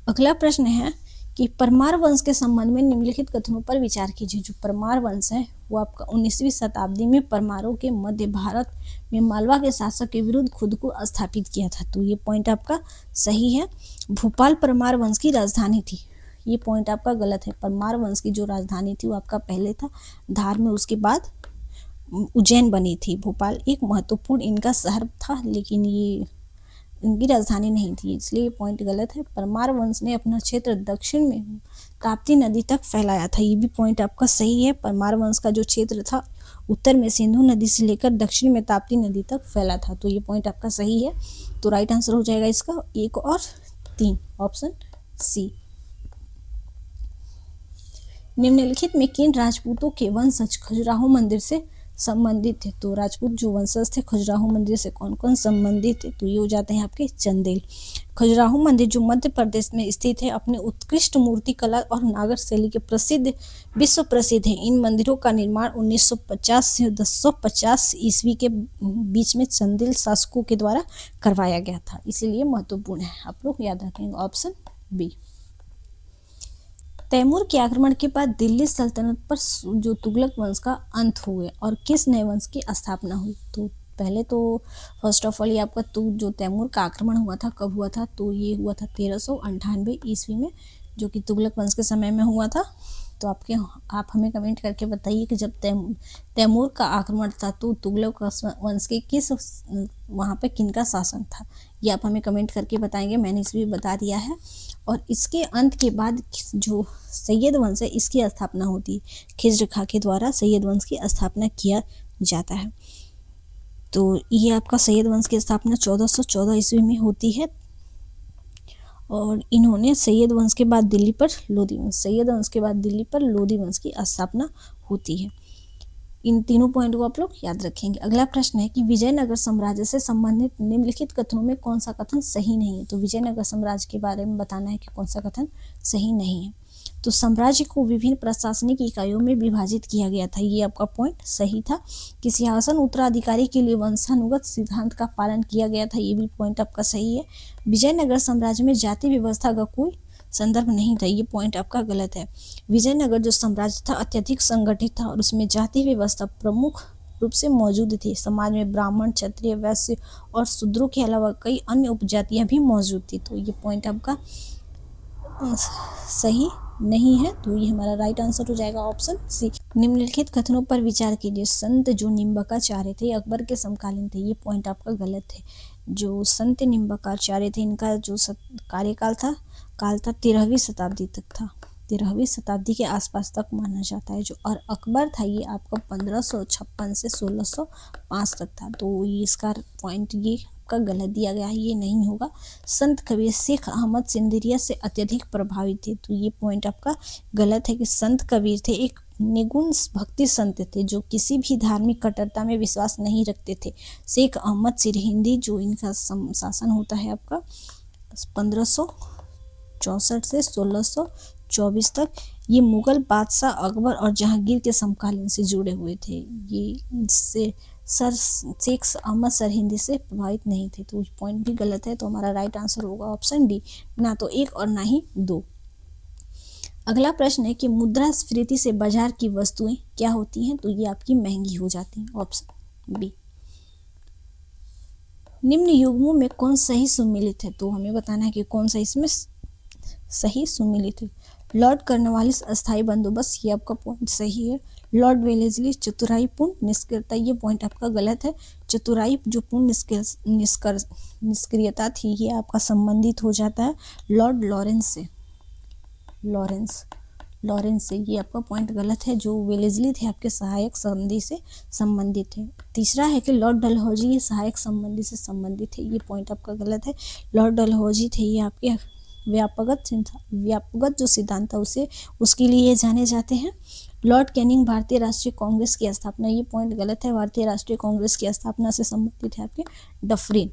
अगला प्रश्न है कि परमार वंश के संबंध में निम्नलिखित कथनों पर विचार कीजिए। जो परमार वंश है वो आपका 19वीं शताब्दी में परमारों के मध्य भारत में मालवा के शासक के विरुद्ध खुद को स्थापित किया था। तो ये पॉइंट आपका सही है। भोपाल परमार वंश की राजधानी थी। ये पॉइंट आपका गलत है। परमार वंश की जो राजधानी थी वो आपका पहले था धार में, उसके बाद उज्जैन बनी थी। भोपाल एक महत्वपूर्ण इनका शहर था, लेकिन ये इनकी राजधानी नहीं थी, इसलिए ये पॉइंट गलत है। परमार वंश ने अपना क्षेत्र दक्षिण में ताप्ती नदी तक फैलाया था, ये भी पॉइंट आपका सही है। परमार वंश का जो क्षेत्र था उत्तर में सिंधु नदी से लेकर दक्षिण में ताप्ती नदी तक फैला था, तो ये पॉइंट आपका सही है। तो राइट आंसर हो जाएगा इसका 1 और 3, ऑप्शन सी। निम्नलिखित में किन राजपूतों के वंशज खजुराहो मंदिर से संबंधित थे? तो राजपूत जो वंशज थे खजुराहो मंदिर से कौन कौन संबंधित थे? तो ये हो जाते हैं आपके चंदेल। खजुराहो मंदिर जो मध्य प्रदेश में स्थित है, अपने उत्कृष्ट मूर्ति कला और नागर शैली के विश्व प्रसिद्ध है। इन मंदिरों का निर्माण 1950 से 1050 ईस्वी के बीच में चंदेल शासकों के द्वारा करवाया गया था, इसीलिए महत्वपूर्ण है, आप लोग याद रखेंगे, ऑप्शन बी। तैमूर के आक्रमण के बाद दिल्ली सल्तनत पर जो तुगलक वंश का अंत हुए और किस नए वंश की स्थापना हुई? तो पहले तो फर्स्ट ऑफ ऑल ये आपका जो तैमूर का आक्रमण हुआ था कब हुआ था? तो ये हुआ था 1398 ईस्वी में, जो कि तुगलक वंश के समय में हुआ था। तो आप हमें कमेंट करके बताइए कि जब तैमूर का आक्रमण था तो तुगलक वंश के किस वहाँ पे किनका शासन था, ये आप हमें कमेंट करके बताएंगे। मैंने इसलिए बता दिया है। और इसके अंत के बाद जो सैयद वंश है इसकी स्थापना होती है, खिज्र खां के द्वारा सैयद वंश की स्थापना किया जाता है। तो ये आपका सैयद वंश की स्थापना 1414 ईस्वी में होती है और इन्होंने सैयद वंश के बाद दिल्ली पर लोधी वंश की स्थापना होती है। इन तीनों पॉइंट को आप लोग याद रखेंगे। अगला प्रश्न है कि विजयनगर साम्राज्य से संबंधित निम्नलिखित कथनों में कौन सा कथन सही नहीं है? तो विजयनगर साम्राज्य के बारे में बताना है कि कौन सा कथन सही नहीं है। तो साम्राज्य को विभिन्न प्रशासनिक इकाइयों में विभाजित किया गया था, ये आपका पॉइंट सही था। कि सिंहासन उत्तराधिकारी के लिए वंशानुगत सिद्धांत का पालन किया गया था, ये भी पॉइंट आपका सही है। विजयनगर साम्राज्य में जाति व्यवस्था का कोई संदर्भ नहीं था, ये पॉइंट आपका गलत है। विजयनगर जो साम्राज्य था अत्यधिक संगठित था और उसमें जाति व्यवस्था प्रमुख रूप से मौजूद थी। समाज में ब्राह्मण, क्षत्रिय, वैश्य और शूद्रों के अलावा कई अन्य उपजातियां भी मौजूद थी, तो ये पॉइंट आपका सही नहीं है। तो ये हमारा राइट आंसर हो जाएगा ऑप्शन सी। निम्नलिखित कथनों पर विचार कीजिए। संत जो निम्बकाचार्य थे अकबर के समकालीन थे, ये पॉइंट आपका गलत है। जो संत निम्बकाचार्य थे इनका जो कार्यकाल था 13वीं शताब्दी तक था, 13वीं शताब्दी के आसपास तक माना जाता है। जो और अकबर था ये आपका 1556 से 1605 तक था, तो इसका पॉइंट ये का गलत दिया गया है, ये नहीं होगा। संत कबीर शेख अहमद सिंदरिया से अत्यधिक प्रभावित थे, तो ये पॉइंट आपका गलत है। कि संत कबीर थे एक निगुण भक्ति संत थे जो किसी भी धार्मिक कट्टरता में विश्वास नहीं रखते थे। शेख अहमद सिरहिंदी जो इनका शासन होता है आपका 1564 से 1624 तक, ये मुगल बादशाह अकबर और जहांगीर के समकालीन से जुड़े हुए थे। ये इससे शेख अहमद सरहिंदी से प्रभावित नहीं थे, तो पॉइंट भी गलत है। तो हमारा राइट आंसर होगा ऑप्शन डी, ना तो 1 और ना ही 2। अगला प्रश्न है कि मुद्रास्फीति से बाजार की वस्तुएं क्या होती हैं? तो ये आपकी महंगी हो जाती हैं, ऑप्शन बी। निम्न युग्मों में कौन सही सुमेलित है? तो हमें बताना है कि कौन सा इसमें सही सुमेलित है। लॉर्ड कॉर्नवालिस अस्थायी बंदोबस्त, ये आपका पॉइंट सही है। लॉर्ड वेलेस्ली चतुराई पूर्ण निष्क्रियता, ये पॉइंट आपका गलत है। चतुराई जो पूर्ण निष्क्रियता थी ये आपका संबंधित हो जाता है लॉर्ड लॉरेंस से, ये आपका पॉइंट गलत है। जो वेलेस्ली थे आपके सहायक संधि से संबंधित है। तीसरा है कि लॉर्ड डलहौजी ये सहायक संबंधी से संबंधित है, ये पॉइंट आपका गलत है। लॉर्ड डलहौजी थे ये आपके व्यापकगत जो सिद्धांत था उसके लिए जाने जाते हैं। लॉर्ड कैनिंग भारतीय राष्ट्रीय कांग्रेस की स्थापना, ये पॉइंट गलत है। भारतीय राष्ट्रीय कांग्रेस की स्थापना से संबंधित है आपके डफरिन,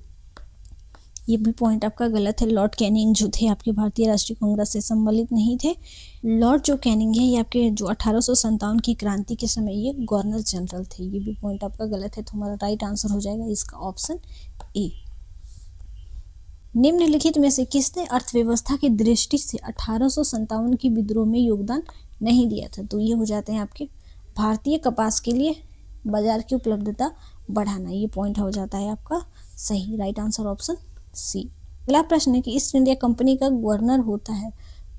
ये भी पॉइंट आपका गलत है। लॉर्ड कैनिंग जो थे आपके भारतीय राष्ट्रीय कांग्रेस से संबंधित नहीं थे। लॉर्ड जो कैनिंग है ये आपके जो 1857 की क्रांति के समय ये गवर्नर जनरल थे, ये भी पॉइंट आपका गलत है। तो हमारा राइट आंसर हो जाएगा इसका ऑप्शन ए। निम्नलिखित में से किसने अर्थव्यवस्था की दृष्टि से 1857 की विद्रोह में योगदान नहीं दिया था? तो ये हो जाते हैं आपके भारतीय कपास के लिए बाजार की उपलब्धता बढ़ाना, ये पॉइंट हो जाता है आपका सही। Right answer option C. अगला प्रश्न है कि ईस्ट इंडिया कंपनी का गवर्नर होता है,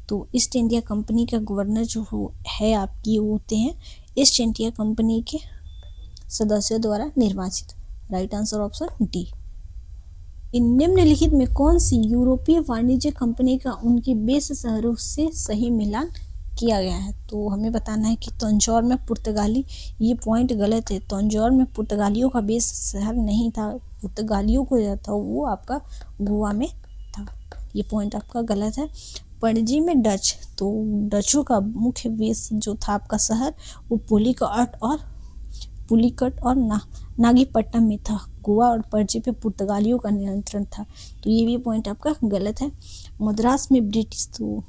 तो ईस्ट इंडिया कंपनी का गवर्नर जो है आपकी वो होते हैं ईस्ट इंडिया कंपनी के सदस्यों द्वारा निर्वाचित। Right answer option D. निम्नलिखित में कौन सी यूरोपीय वाणिज्य कंपनी का उनके बेस शहरों से सही मिलान किया गया है? तो हमें बताना है कि तंजौर में पुर्तगाली, ये पॉइंट गलत है। तंजौर में पुर्तगालियों का बेस शहर नहीं था, पुर्तगालियों को जो था वो आपका गोवा में था, ये पॉइंट आपका गलत है। पणजी में डच, तो डचों का मुख्य बेस जो था आपका शहर वो पुलिकट और नागीपट्टनम में था। गोवा और पणजी पे पुर्तगालियों का नियंत्रण था, तो ये भी पॉइंट आपका गलत है। मद्रास में ब्रिटिश, तो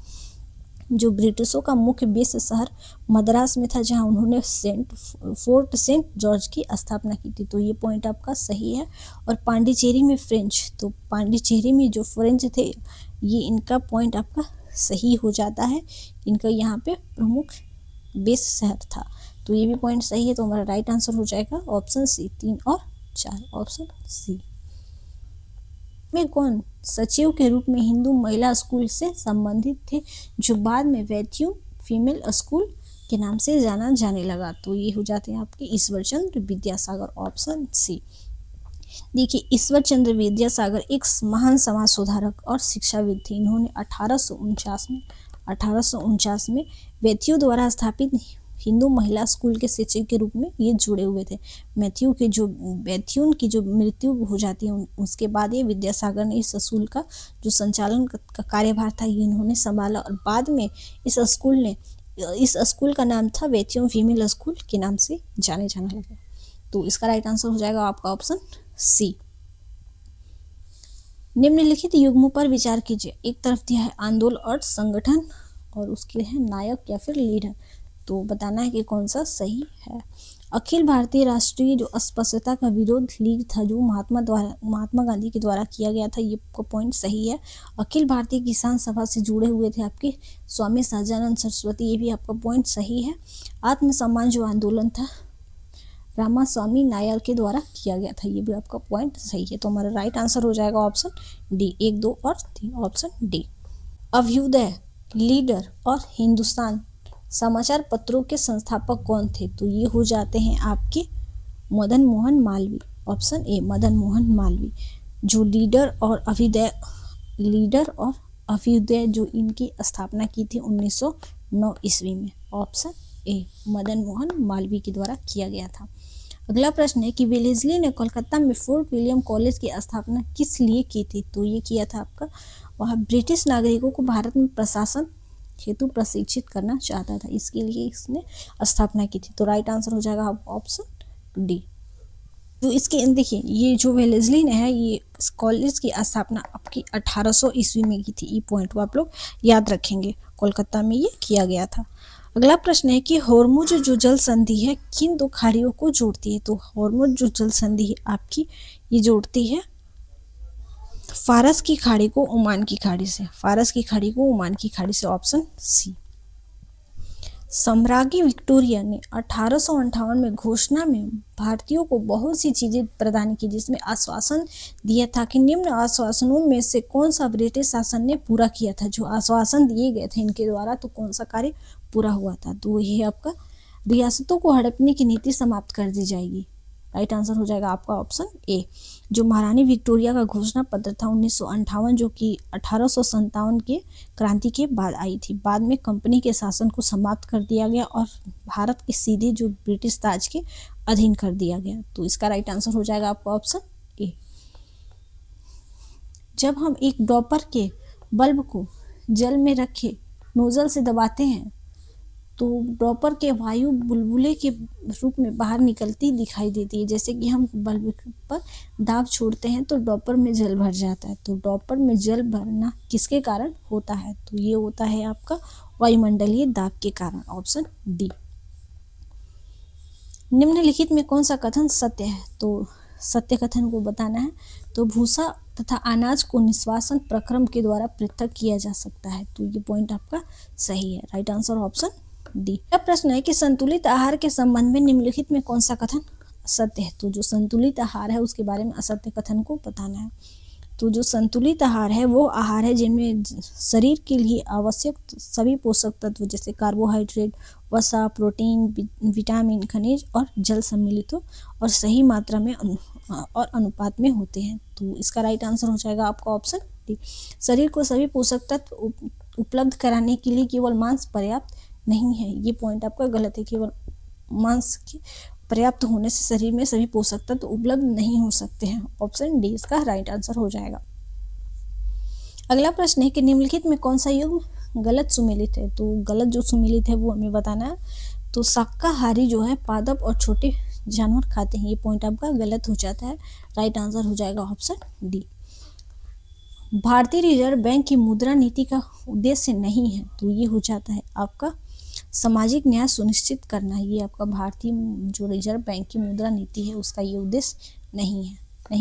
जो ब्रिटिशों का मुख्य बेस शहर मद्रास में था, जहां उन्होंने फोर्ट सेंट जॉर्ज की स्थापना की थी, तो ये पॉइंट आपका सही है। और पांडिचेरी में फ्रेंच, तो पांडिचेरी में जो फ्रेंच थे ये इनका पॉइंट आपका सही हो जाता है, इनका यहाँ पे प्रमुख बेस शहर था, तो ये भी पॉइंट सही है। तो हमारा राइट आंसर हो जाएगा ऑप्शन सी, 3 और 4, ऑप्शन सी। में कौन सचिव के रूप में हिंदू महिला स्कूल से संबंधित थे, जो बाद में वैथ्यू फीमेल स्कूल के नाम से जाना जाने लगा? तो ये हो जाते हैं आपके ईश्वर चंद्र विद्यासागर, ऑप्शन सी। देखिए, ईश्वर चंद्र विद्यासागर एक महान समाज सुधारक और शिक्षाविद थे। इन्होंने 1849 में वैथ्यू द्वारा स्थापित हिंदू महिला स्कूल के सचिव के रूप में ये जुड़े हुए थे। वैथ्यून की जो मृत्यु हो जाती है उसके बाद ये विद्यासागर ने इस स्कूल का जो संचालन का कार्यभार था ये इन्होंने संभाला, और बाद में इस स्कूल का नाम था वैथ्यूम फीमेल स्कूल के नाम से जाने जाने लगा। तो इसका राइट आंसर हो जाएगा आपका ऑप्शन सी। निम्नलिखित युग्मों पर विचार कीजिए। एक तरफ दिया है आंदोलन और संगठन, और उसके है नायक या फिर लीडर, तो बताना है कि कौन सा सही है। अखिल भारतीय राष्ट्रीय जो अस्पृश्यता का विरोध लीग था, जो महात्मा गांधी के द्वारा किया गया था, ये पॉइंट सही है। अखिल भारतीय किसान सभा से जुड़े हुए थे आपके स्वामी सहजानंद सरस्वती, ये भी आपका पॉइंट सही है। आत्मसम्मान जो आंदोलन था रामास्वामी नायर के द्वारा किया गया था, ये भी आपका पॉइंट सही है। तो हमारा राइट आंसर हो जाएगा ऑप्शन डी, 1, 2 और 3, ऑप्शन डी। अभ्युदय, लीडर और हिंदुस्तान समाचार पत्रों के संस्थापक कौन थे? तो ये हो जाते हैं आपके मदन मोहन मालवीय, ऑप्शन ए, मदन मोहन मालवीय। जो लीडर और अभ्युदय जो इनकी स्थापना की थी 1909 ईस्वी में, ऑप्शन ए, मदन मोहन मालवीय के द्वारा किया गया था। अगला प्रश्न है कि वेलेस्ली ने कोलकाता में फोर्ट विलियम कॉलेज की स्थापना किस लिए की थी? तो ये किया था आपका, वह ब्रिटिश नागरिकों को भारत में प्रशासन हेतु प्रशिक्षित करना चाहता था, इसके लिए इसने स्थापना की थी। तो राइट आंसर हो जाएगा ऑप्शन डी। तो इसके देखिए, ये जो वेलेस्ली ने है ये इस कॉलेज की स्थापना आपकी 1800 ईस्वी में की थी, ये पॉइंट को आप लोग याद रखेंगे, कोलकाता में ये किया गया था। अगला प्रश्न है कि हॉर्मुज जो जल संधि है किन दो खाड़ियों को जोड़ती है? तो हॉर्मुज जो जल संधि है आपकी ये जोड़ती है फारस की खाड़ी को ओमान की खाड़ी से, फारस की खाड़ी को ओमान की खाड़ी से, ऑप्शन सी। सम्राज्ञी विक्टोरिया ने 1858 में घोषणा में भारतीयों को बहुत सी चीजें प्रदान की, जिसमें आश्वासन दिया था कि निम्न आश्वासनों में से कौन सा ब्रिटिश शासन ने पूरा किया था? जो आश्वासन दिए गए थे इनके द्वारा, तो कौन सा कार्य पूरा हुआ था? तो ये आपका रियासतों को हड़पने की नीति समाप्त कर दी जाएगी, राइट आंसर हो जाएगा आपका ऑप्शन ए। जो महारानी विक्टोरिया का घोषणा पत्र था 1958, जो कि 1857 के क्रांति के बाद आई थी, बाद में कंपनी के शासन को समाप्त कर दिया गया और भारत के सीधे जो ब्रिटिश ताज के अधीन कर दिया गया। तो इसका राइट आंसर हो जाएगा आपका ऑप्शन ए। जब हम एक ड्रॉपर के बल्ब को जल में रखे नोजल से दबाते हैं तो ड्रॉपर के वायु बुलबुले के रूप में बाहर निकलती दिखाई देती है। जैसे कि हम बल्ब पर दाब छोड़ते हैं तो ड्रॉपर में जल भर जाता है, तो ड्रॉपर में जल भरना किसके कारण होता है? तो ये होता है आपका वायुमंडलीय दाब के कारण, ऑप्शन डी। निम्नलिखित में कौन सा कथन सत्य है? तो सत्य कथन को बताना है। तो भूसा तथा अनाज को निष्वासन प्रक्रम के द्वारा पृथक किया जा सकता है, तो ये पॉइंट आपका सही है, राइट आंसर ऑप्शन डी। अब प्रश्न है कि संतुलित आहार के संबंध में निम्नलिखित में कौन सा कथन असत्य है? तो जो संतुलित आहार है उसके बारे में असत्य कथन को बताना है। तो जो संतुलित आहार है वो आहार है जिनमें शरीर के लिए आवश्यक सभी पोषक तत्व जैसे कार्बोहाइड्रेट, वसा, प्रोटीन, विटामिन, खनिज और जल सम्मिलित हो और सही मात्रा में और अनुपात में होते हैं। तो इसका राइट आंसर हो जाएगा आपका ऑप्शन डी। शरीर को सभी पोषक तत्व उपलब्ध कराने के लिए केवल मांस पर्याप्त नहीं है, ये पॉइंट आपका गलत है। केवल मांस के पर्याप्त होने से शरीर में सभी पोषक तत्व उपलब्ध नहीं हो सकते हैं। ऑप्शन डी इसका राइट आंसर हो जाएगा। अगला प्रश्न है कि निम्नलिखित में कौन सा युग्म गलत सुमेलित है। तो गलत जो सुमेलित है वो हमें बताना है। तो शाकाहारी जो है पादप और छोटे जानवर खाते हैं, ये पॉइंट आपका गलत हो जाता है। राइट आंसर हो जाएगा ऑप्शन डी। भारतीय रिजर्व बैंक की मुद्रा नीति का उद्देश्य नहीं है, तो ये हो जाता है आपका सामाजिक न्याय सुनिश्चित करना। ये आपका भारतीय जो रिजर्व बैंक की मुद्रा नीति है उसका ये उद्देश्य नहीं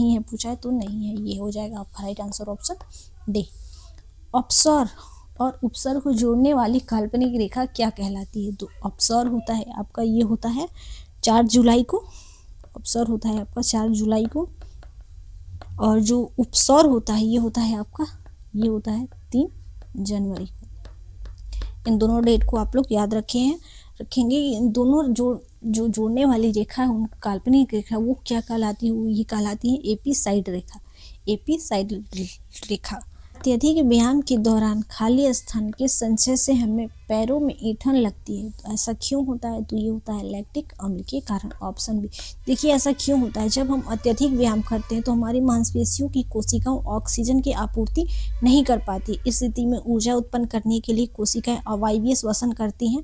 है पूछा है तो नहीं है, ये हो जाएगा आपका राइट आंसर ऑप्शन डी। अपसर और उपसर को जोड़ने वाली काल्पनिक रेखा क्या कहलाती है। तो अपसर होता है आपका, ये होता है 4 जुलाई को, अपसर होता है आपका 4 जुलाई को, और जो उपसर होता है ये होता है आपका, ये होता है 3 जनवरी को। इन दोनों डेट को आप लोग याद रखेंगे। इन दोनों जो जोड़ने वाली रेखा है, उन काल्पनिक रेखा वो क्या कहलाती है, ये कहलाती है एपीसाइड रेखा। एपीसाइड रेखा। अत्यधिक व्यायाम के दौरान खाली स्थान के संचय से हमें पैरों में ऐंठन लगती है, तो ऐसा क्यों होता है। तो ये होता है लैक्टिक अम्ल के कारण। Option B. देखिए ऐसा क्यों होता है, जब हम अत्यधिक व्यायाम करते हैं तो हमारी मांसपेशियों की कोशिकाओं ऑक्सीजन की आपूर्ति नहीं कर पाती। इस स्थिति में ऊर्जा उत्पन्न करने के लिए कोशिकाएं अवायवीय श्वसन करती हैं।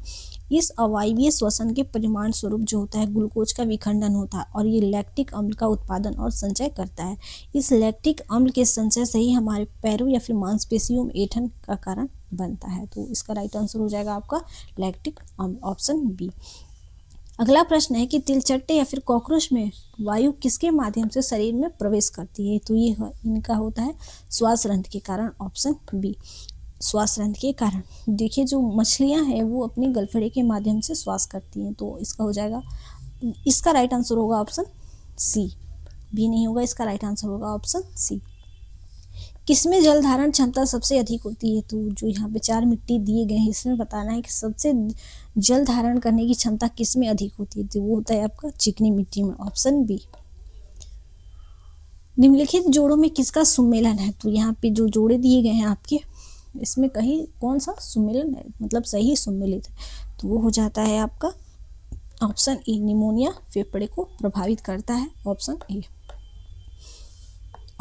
इस अवायवीय श्वसन के परिणाम स्वरूप जो होता है ग्लूकोज का विखंडन होता है और ये लैक्टिक अम्ल का उत्पादन और संचय करता है। इस लैक्टिक अम्ल के संचय से ही हमारे पैरों या फिर मांसपेशियों में ऐंठन का कारण बनता है। तो इसका राइट आंसर हो जाएगा आपका लैक्टिक अम्ल, ऑप्शन बी। अगला प्रश्न है कि तिलचट्टे या फिर कॉकरोच में वायु किसके माध्यम से शरीर में प्रवेश करती है। तो ये इनका होता है श्वास रंध्र के कारण। ऑप्शन बी, श्वास रंध्र के कारण। देखिए जो मछलियां हैं वो अपने गलफड़े के माध्यम से श्वास करती हैं, तो इसका हो जाएगा, इसका राइट आंसर होगा ऑप्शन सी। बी नहीं होगा, इसका राइट आंसर होगा ऑप्शन सी। किसमें जल धारण क्षमता सबसे अधिक होती है। तो जो यहाँ पे 4 मिट्टी दिए गए हैं इसमें बताना है कि सबसे जल धारण करने की क्षमता किसमें अधिक होती है। तो वो होता है आपका चिकनी मिट्टी में। Option B. निम्नलिखित जोड़ों में किसका सुमेलन है। तो यहाँ पे जो जोड़े दिए गए हैं आपके, इसमें कहीं कौन सा सुमेलन है, मतलब सही सुमेलित है, तो वो हो जाता है आपका ऑप्शन ए। निमोनिया फेफड़े को प्रभावित करता है। ऑप्शन ए,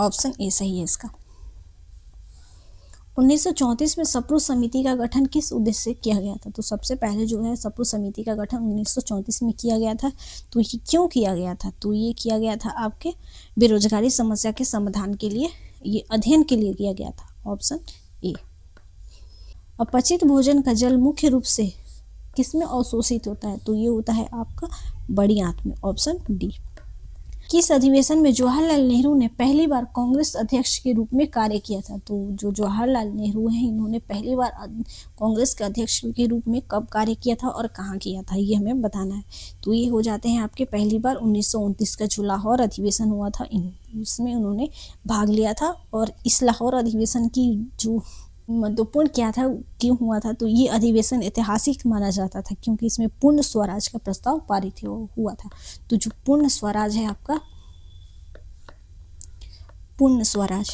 ऑप्शन ए सही है इसका। 1934 में सप्रू समिति का गठन किस उद्देश्य से किया गया था। तो सबसे पहले जो है सप्रू समिति का गठन 1934 में किया गया था। तो ये क्यों किया गया था। तो ये किया गया था आपके बेरोजगारी समस्या के समाधान के लिए, ये अध्ययन के लिए किया गया था। Option A. अपचित भोजन का जल मुख्य रूप से किसमें अवशोषित होता है। तो ये होता है आपका बड़ी आंत में। Option D. किस अधिवेशन में जवाहरलाल नेहरू ने पहली बार कांग्रेस अध्यक्ष के रूप में कार्य किया था। तो जो जवाहरलाल नेहरू हैं इन्होंने पहली बार कांग्रेस के अध्यक्ष के रूप में कब कार्य किया था और कहाँ किया था, ये हमें बताना है। तो ये हो जाते हैं आपके पहली बार 1929 का जो लाहौर अधिवेशन हुआ था इसमें उन्होंने भाग लिया था। और इस लाहौर अधिवेशन की जो महत्वपूर्ण क्या था, क्यों हुआ था, तो ये अधिवेशन ऐतिहासिक माना जाता था क्योंकि इसमें पूर्ण स्वराज का प्रस्ताव पारित हुआ था। तो जो पूर्ण स्वराज है आपका, पूर्ण स्वराज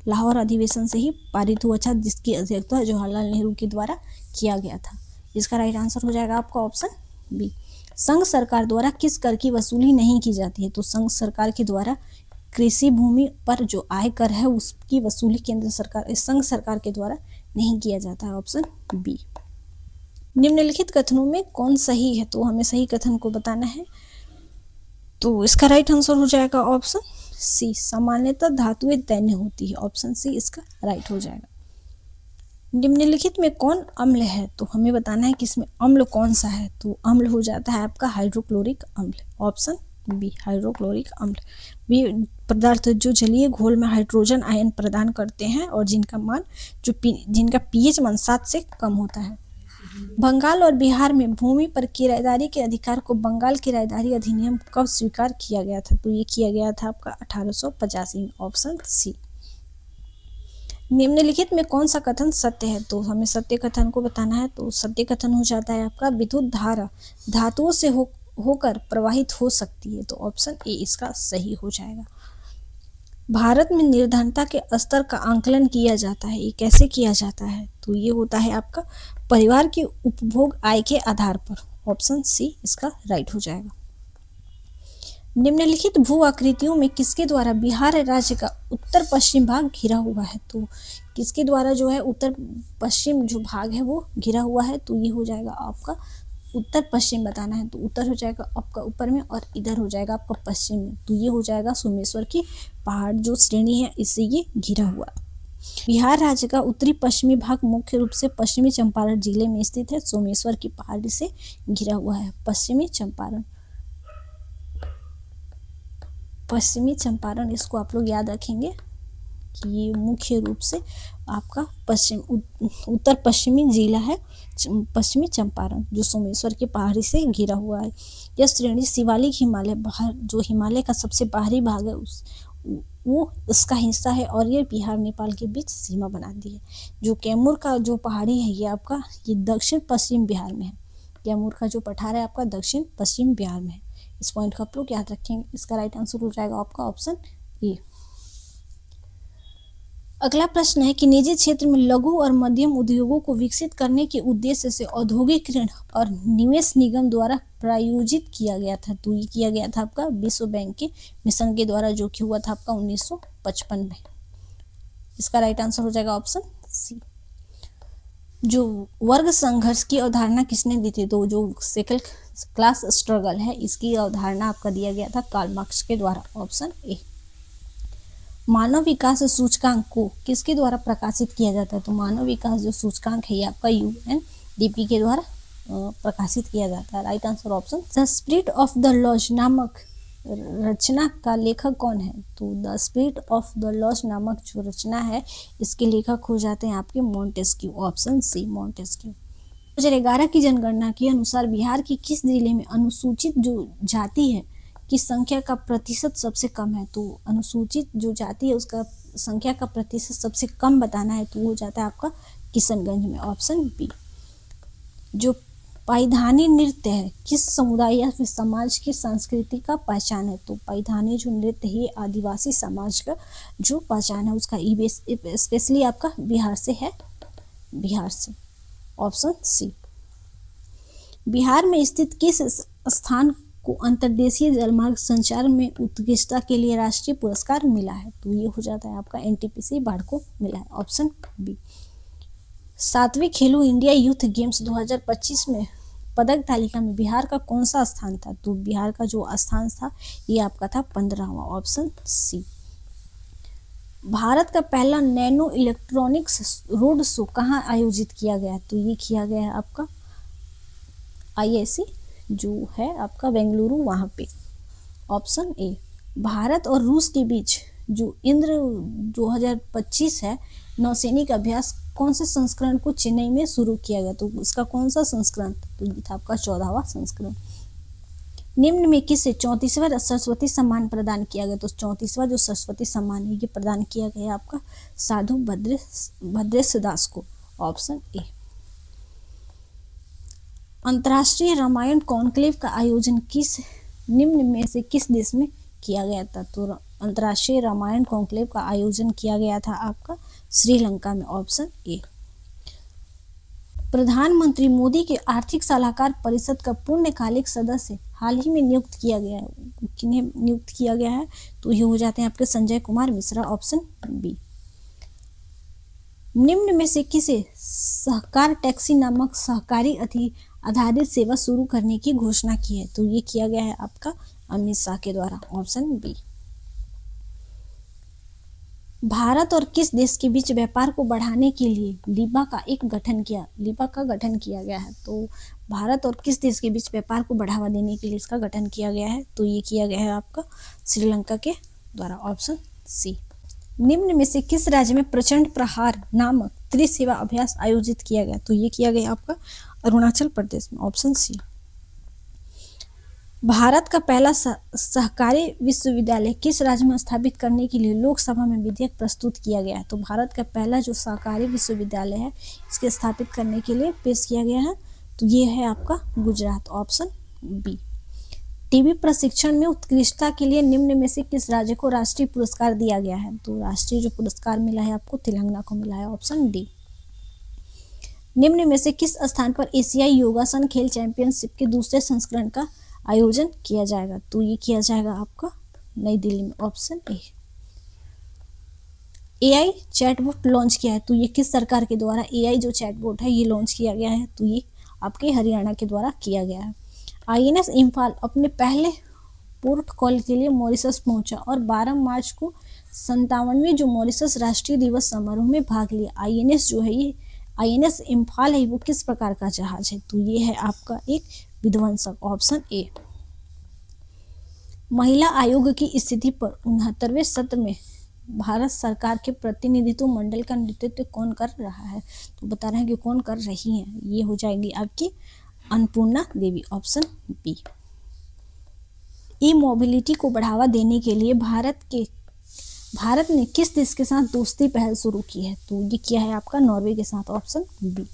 लाहौर अधिवेशन से ही पारित हुआ था, जिसकी अध्यक्षता जवाहरलाल नेहरू के द्वारा किया गया था। इसका राइट आंसर हो जाएगा आपका ऑप्शन बी। संघ सरकार द्वारा किस कर की वसूली नहीं की जाती है। तो संघ सरकार के द्वारा कृषि भूमि पर जो आय कर है उसकी वसूली केंद्र सरकार, संघ सरकार के द्वारा नहीं किया जाता है। Option B. निम्नलिखित कथनों में कौन सही है। तो हमें सही कथन को बताना है। तो इसका राइट आंसर हो जाएगा ऑप्शन सी। सामान्यतः धातुएं दैन्य होती है। ऑप्शन सी इसका राइट हो जाएगा। निम्नलिखित में कौन अम्ल है। तो हमें बताना है कि इसमें अम्ल कौन सा है। तो अम्ल हो जाता है आपका हाइड्रोक्लोरिक अम्ल। ऑप्शन बी, हाइड्रोक्लोरिक अम्ल। वे पदार्थ जो जलीय घोल में हाइड्रोजन आयन प्रदान करते हैं और जिनका पीएच मान 7 से कम होता है। बंगाल और बिहार में भूमि पर किराएदारी के अधिकार को बंगाल किराएदारी अधिनियम कब स्वीकार किया गया था? तो ये किया गया था आपका 1885 में, ऑप्शन सी। निम्नलिखित में कौन सा कथन सत्य है? तो हमें सत्य कथन को बताना है। तो सत्य कथन हो जाता है आपका विद्युत धारा धातुओं से होकर प्रवाहित हो सकती है। तो ऑप्शन ए इसका सही हो जाएगा। भारत में निर्धनता के स्तर का आंकलन किया जाता है, ये कैसे किया जाता है? तो ये होता है आपका परिवार की उपभोग आय के आधार पर, ऑप्शन सी इसका राइट हो जाएगा। निम्नलिखित भू आकृतियों में किसके द्वारा बिहार राज्य का उत्तर पश्चिम भाग घिरा हुआ है? तो किसके द्वारा जो है उत्तर पश्चिम जो भाग है वो घिरा हुआ है? तो ये हो जाएगा आपका उत्तर पश्चिम बताना है। तो उत्तर हो जाएगा आपका ऊपर में और इधर हो जाएगा आपका पश्चिम में। तो ये हो जाएगा सोमेश्वर की पहाड़ जो श्रेणी है इससे ये घिरा हुआ। बिहार राज्य का उत्तरी पश्चिमी भाग मुख्य रूप से पश्चिमी चंपारण जिले में स्थित है। सोमेश्वर की पहाड़ी से घिरा हुआ है। पश्चिमी चंपारण इसको आप लोग याद रखेंगे कि ये मुख्य रूप से आपका उत्तर पश्चिमी जिला है पश्चिमी चंपारण, जो सोमेश्वर की पहाड़ी से घिरा हुआ है। यह श्रेणी शिवालिक हिमालय जो हिमालय का सबसे बाहरी भाग है वो इसका हिस्सा है और ये बिहार नेपाल के बीच सीमा बनाती है। जो कैमूर का जो पहाड़ी है ये आपका ये दक्षिण पश्चिम बिहार में है। कैमूर का जो पठार है आपका दक्षिण पश्चिम बिहार में है। इस पॉइंट को आप लोग याद रखेंगे। इसका राइट आंसर हो जाएगा आपका ऑप्शन ए। अगला प्रश्न है कि निजी क्षेत्र में लघु और मध्यम उद्योगों को विकसित करने के उद्देश्य से औद्योगिक ऋण और निवेश निगम द्वारा प्रायोजित किया गया था। तो ये किया गया था आपका विश्व बैंक के मिशन के द्वारा, जो कि हुआ था आपका 1955 में। इसका राइट आंसर हो जाएगा ऑप्शन सी। जो वर्ग संघर्ष की अवधारणा किसने दी थी? तो जो सेकंड क्लास स्ट्रगल है इसकी अवधारणा आपका दिया गया था कार्ल मार्क्स के द्वारा, ऑप्शन ए। मानव विकास सूचकांक को किसके द्वारा प्रकाशित किया जाता है? तो मानव विकास जो सूचकांक है ये आपका यूएनडीपी के द्वारा प्रकाशित किया जाता है। Right answer option. The spirit of the laws नामक रचना का लेखक कौन है? तो the spirit of the laws नामक जो रचना है इसके लेखक हो जाते हैं आपके मॉन्टेस्क्यू, ऑप्शन सी मॉन्टेस्क्यू। 2011 की जनगणना के अनुसार बिहार की किस जिले में अनुसूचित जो जाति है की संख्या का प्रतिशत सबसे कम है? तो अनुसूचित जो जाति है उसका संख्या का प्रतिशत सबसे कम बताना है तो वो हो जाता है आपका किशनगंज में, ऑप्शन बी। जो पाइधानी नृत्य है किस समुदाय या फिर समाज की संस्कृति का पहचान है? तो पाइधानी जो नृत्य है आदिवासी समाज का जो पहचान है उसका स्पेशली आपका बिहार से है, बिहार से, ऑप्शन सी। बिहार में स्थित किस स्थान को अंतर्देशीय जलमार्ग संचार में उत्कृष्टता के लिए राष्ट्रीय पुरस्कार मिला है? तो ये हो जाता है आपका एनटीपीसी बाढ़ को मिला है, ऑप्शन बी। 7वें खेलो इंडिया यूथ गेम्स 2025 में पदक तालिका में बिहार का कौन सा स्थान था? तो बिहार का जो स्थान था ये आपका था 15वां, ऑप्शन सी। भारत का पहला नैनो इलेक्ट्रॉनिक्स रोड शो कहाँ आयोजित किया गया? तो ये किया गया है आपका IIC जो है आपका बेंगलुरु, वहाँ पे, ऑप्शन ए। भारत और रूस के बीच जो इंद्र 2025 है नौसैनिक अभ्यास कौन से संस्करण को चेन्नई में शुरू किया गया? तो इसका कौन सा संस्करण? तो ये था आपका 14वां संस्करण। निम्न में किसे 34वां सरस्वती सम्मान प्रदान किया गया? तो 34वां जो सरस्वती सम्मान है ये प्रदान किया गया आपका साधु भद्रेश दास को, ऑप्शन ए। अंतर्राष्ट्रीय रामायण कॉन्क्लेव का आयोजन निम्न में से किस देश में किया गया था? तो अंतर्राष्ट्रीय रामायण कॉन्क्लेव का आयोजन किया गया था आपका श्रीलंका में, ऑप्शन ए। प्रधानमंत्री मोदी के आर्थिक सलाहकार परिषद का पूर्णकालिक सदस्य हाल ही में नियुक्त किया गया है, किन्हें नियुक्त किया गया है? तो ये हो जाते हैं आपके संजय कुमार मिश्रा, ऑप्शन बी। निम्न में से किसे सहकार टैक्सी नामक सहकारी आधारित सेवा शुरू करने की घोषणा की है? तो ये किया गया है आपका अमित शाह के द्वारा, ऑप्शन बी। भारत और किस देश के बीच व्यापार को बढ़ाने के लिए लीबा का गठन किया गया है? तो भारत और किस देश के बीच व्यापार को बढ़ावा देने के लिए इसका गठन किया गया है? तो ये किया गया है आपका श्रीलंका के द्वारा, ऑप्शन सी। निम्न में से किस राज्य में प्रचंड प्रहार नामक त्रिसेवा अभ्यास आयोजित किया गया? तो ये किया गया आपका अरुणाचल प्रदेश में, ऑप्शन सी। भारत का पहला सहकारी विश्वविद्यालय किस राज्य में स्थापित करने के लिए लोकसभा में विधेयक प्रस्तुत किया गया है? तो भारत का पहला जो सहकारी विश्वविद्यालय है इसके स्थापित करने के लिए पेश किया गया है, तो ये है आपका गुजरात, ऑप्शन बी। टीबी प्रशिक्षण में उत्कृष्टता के लिए निम्न में से किस राज्य को राष्ट्रीय पुरस्कार दिया गया है? तो राष्ट्रीय जो पुरस्कार मिला है आपको तेलंगाना को मिला है, ऑप्शन डी। निम्न में से किस स्थान पर एशियाई योगासन खेल चैंपियनशिप के दूसरे संस्करण का आयोजन किया जाएगा? तो ये किया जाएगा आपका नई दिल्ली में, option A. AI chatbot launch किया है, तो ये किस सरकार के द्वारा एआई जो चैटबॉट है ये लॉन्च किया गया है? तो ये आपके हरियाणा के द्वारा किया गया है। आईएनएस इम्फाल अपने पहले पोर्ट कॉल के लिए मॉरिशस पहुंचा और 12 मार्च को 57वें जो मॉरिशस राष्ट्रीय दिवस समारोह में भाग लिया। आईएनएस जो है ये आईएनएस इम्फाल है वो किस प्रकार का जहाज है? तो ये है आपका एक विध्वंसक, ऑप्शन ए। महिला आयोग की स्थिति पर 69वें सत्र में भारत सरकार के प्रतिनिधित्व मंडल का नेतृत्व कौन कर रहा है? तो बता रहे हैं कि कौन कर रही हैं, ये हो जाएगी आपकी अन्नपूर्णा देवी, ऑप्शन बी। ई मोबिलिटी को बढ़ावा देने के लिए भारत ने किस देश के साथ दोस्ती पहल शुरू की है? तो ये किया है आपका नॉर्वे के साथ, ऑप्शन बी।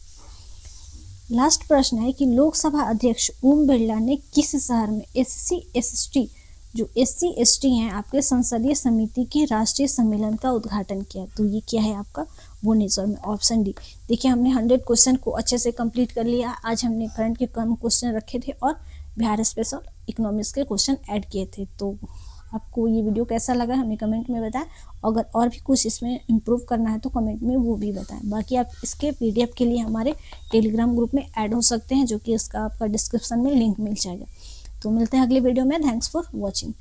लास्ट प्रश्न है कि लोकसभा अध्यक्ष ओम बिरला ने किस शहर में SC/ST जो SC/ST हैं आपके संसदीय समिति के राष्ट्रीय सम्मेलन का उद्घाटन किया? तो ये क्या है आपका भुवनेश्वर में, ऑप्शन डी। देखिए हमने 100 क्वेश्चन को अच्छे से कंप्लीट कर लिया। आज हमने करंट के कम क्वेश्चन रखे थे और बिहार स्पेशल इकोनॉमिक्स के क्वेश्चन ऐड किए थे। तो आपको ये वीडियो कैसा लगा हमें कमेंट में बताएं। अगर और भी कुछ इसमें इम्प्रूव करना है तो कमेंट में वो भी बताएं। बाकी आप इसके PDF के लिए हमारे टेलीग्राम ग्रुप में ऐड हो सकते हैं, जो कि इसका आपका डिस्क्रिप्शन में लिंक मिल जाएगा। तो मिलते हैं अगले वीडियो में। Thanks for watching.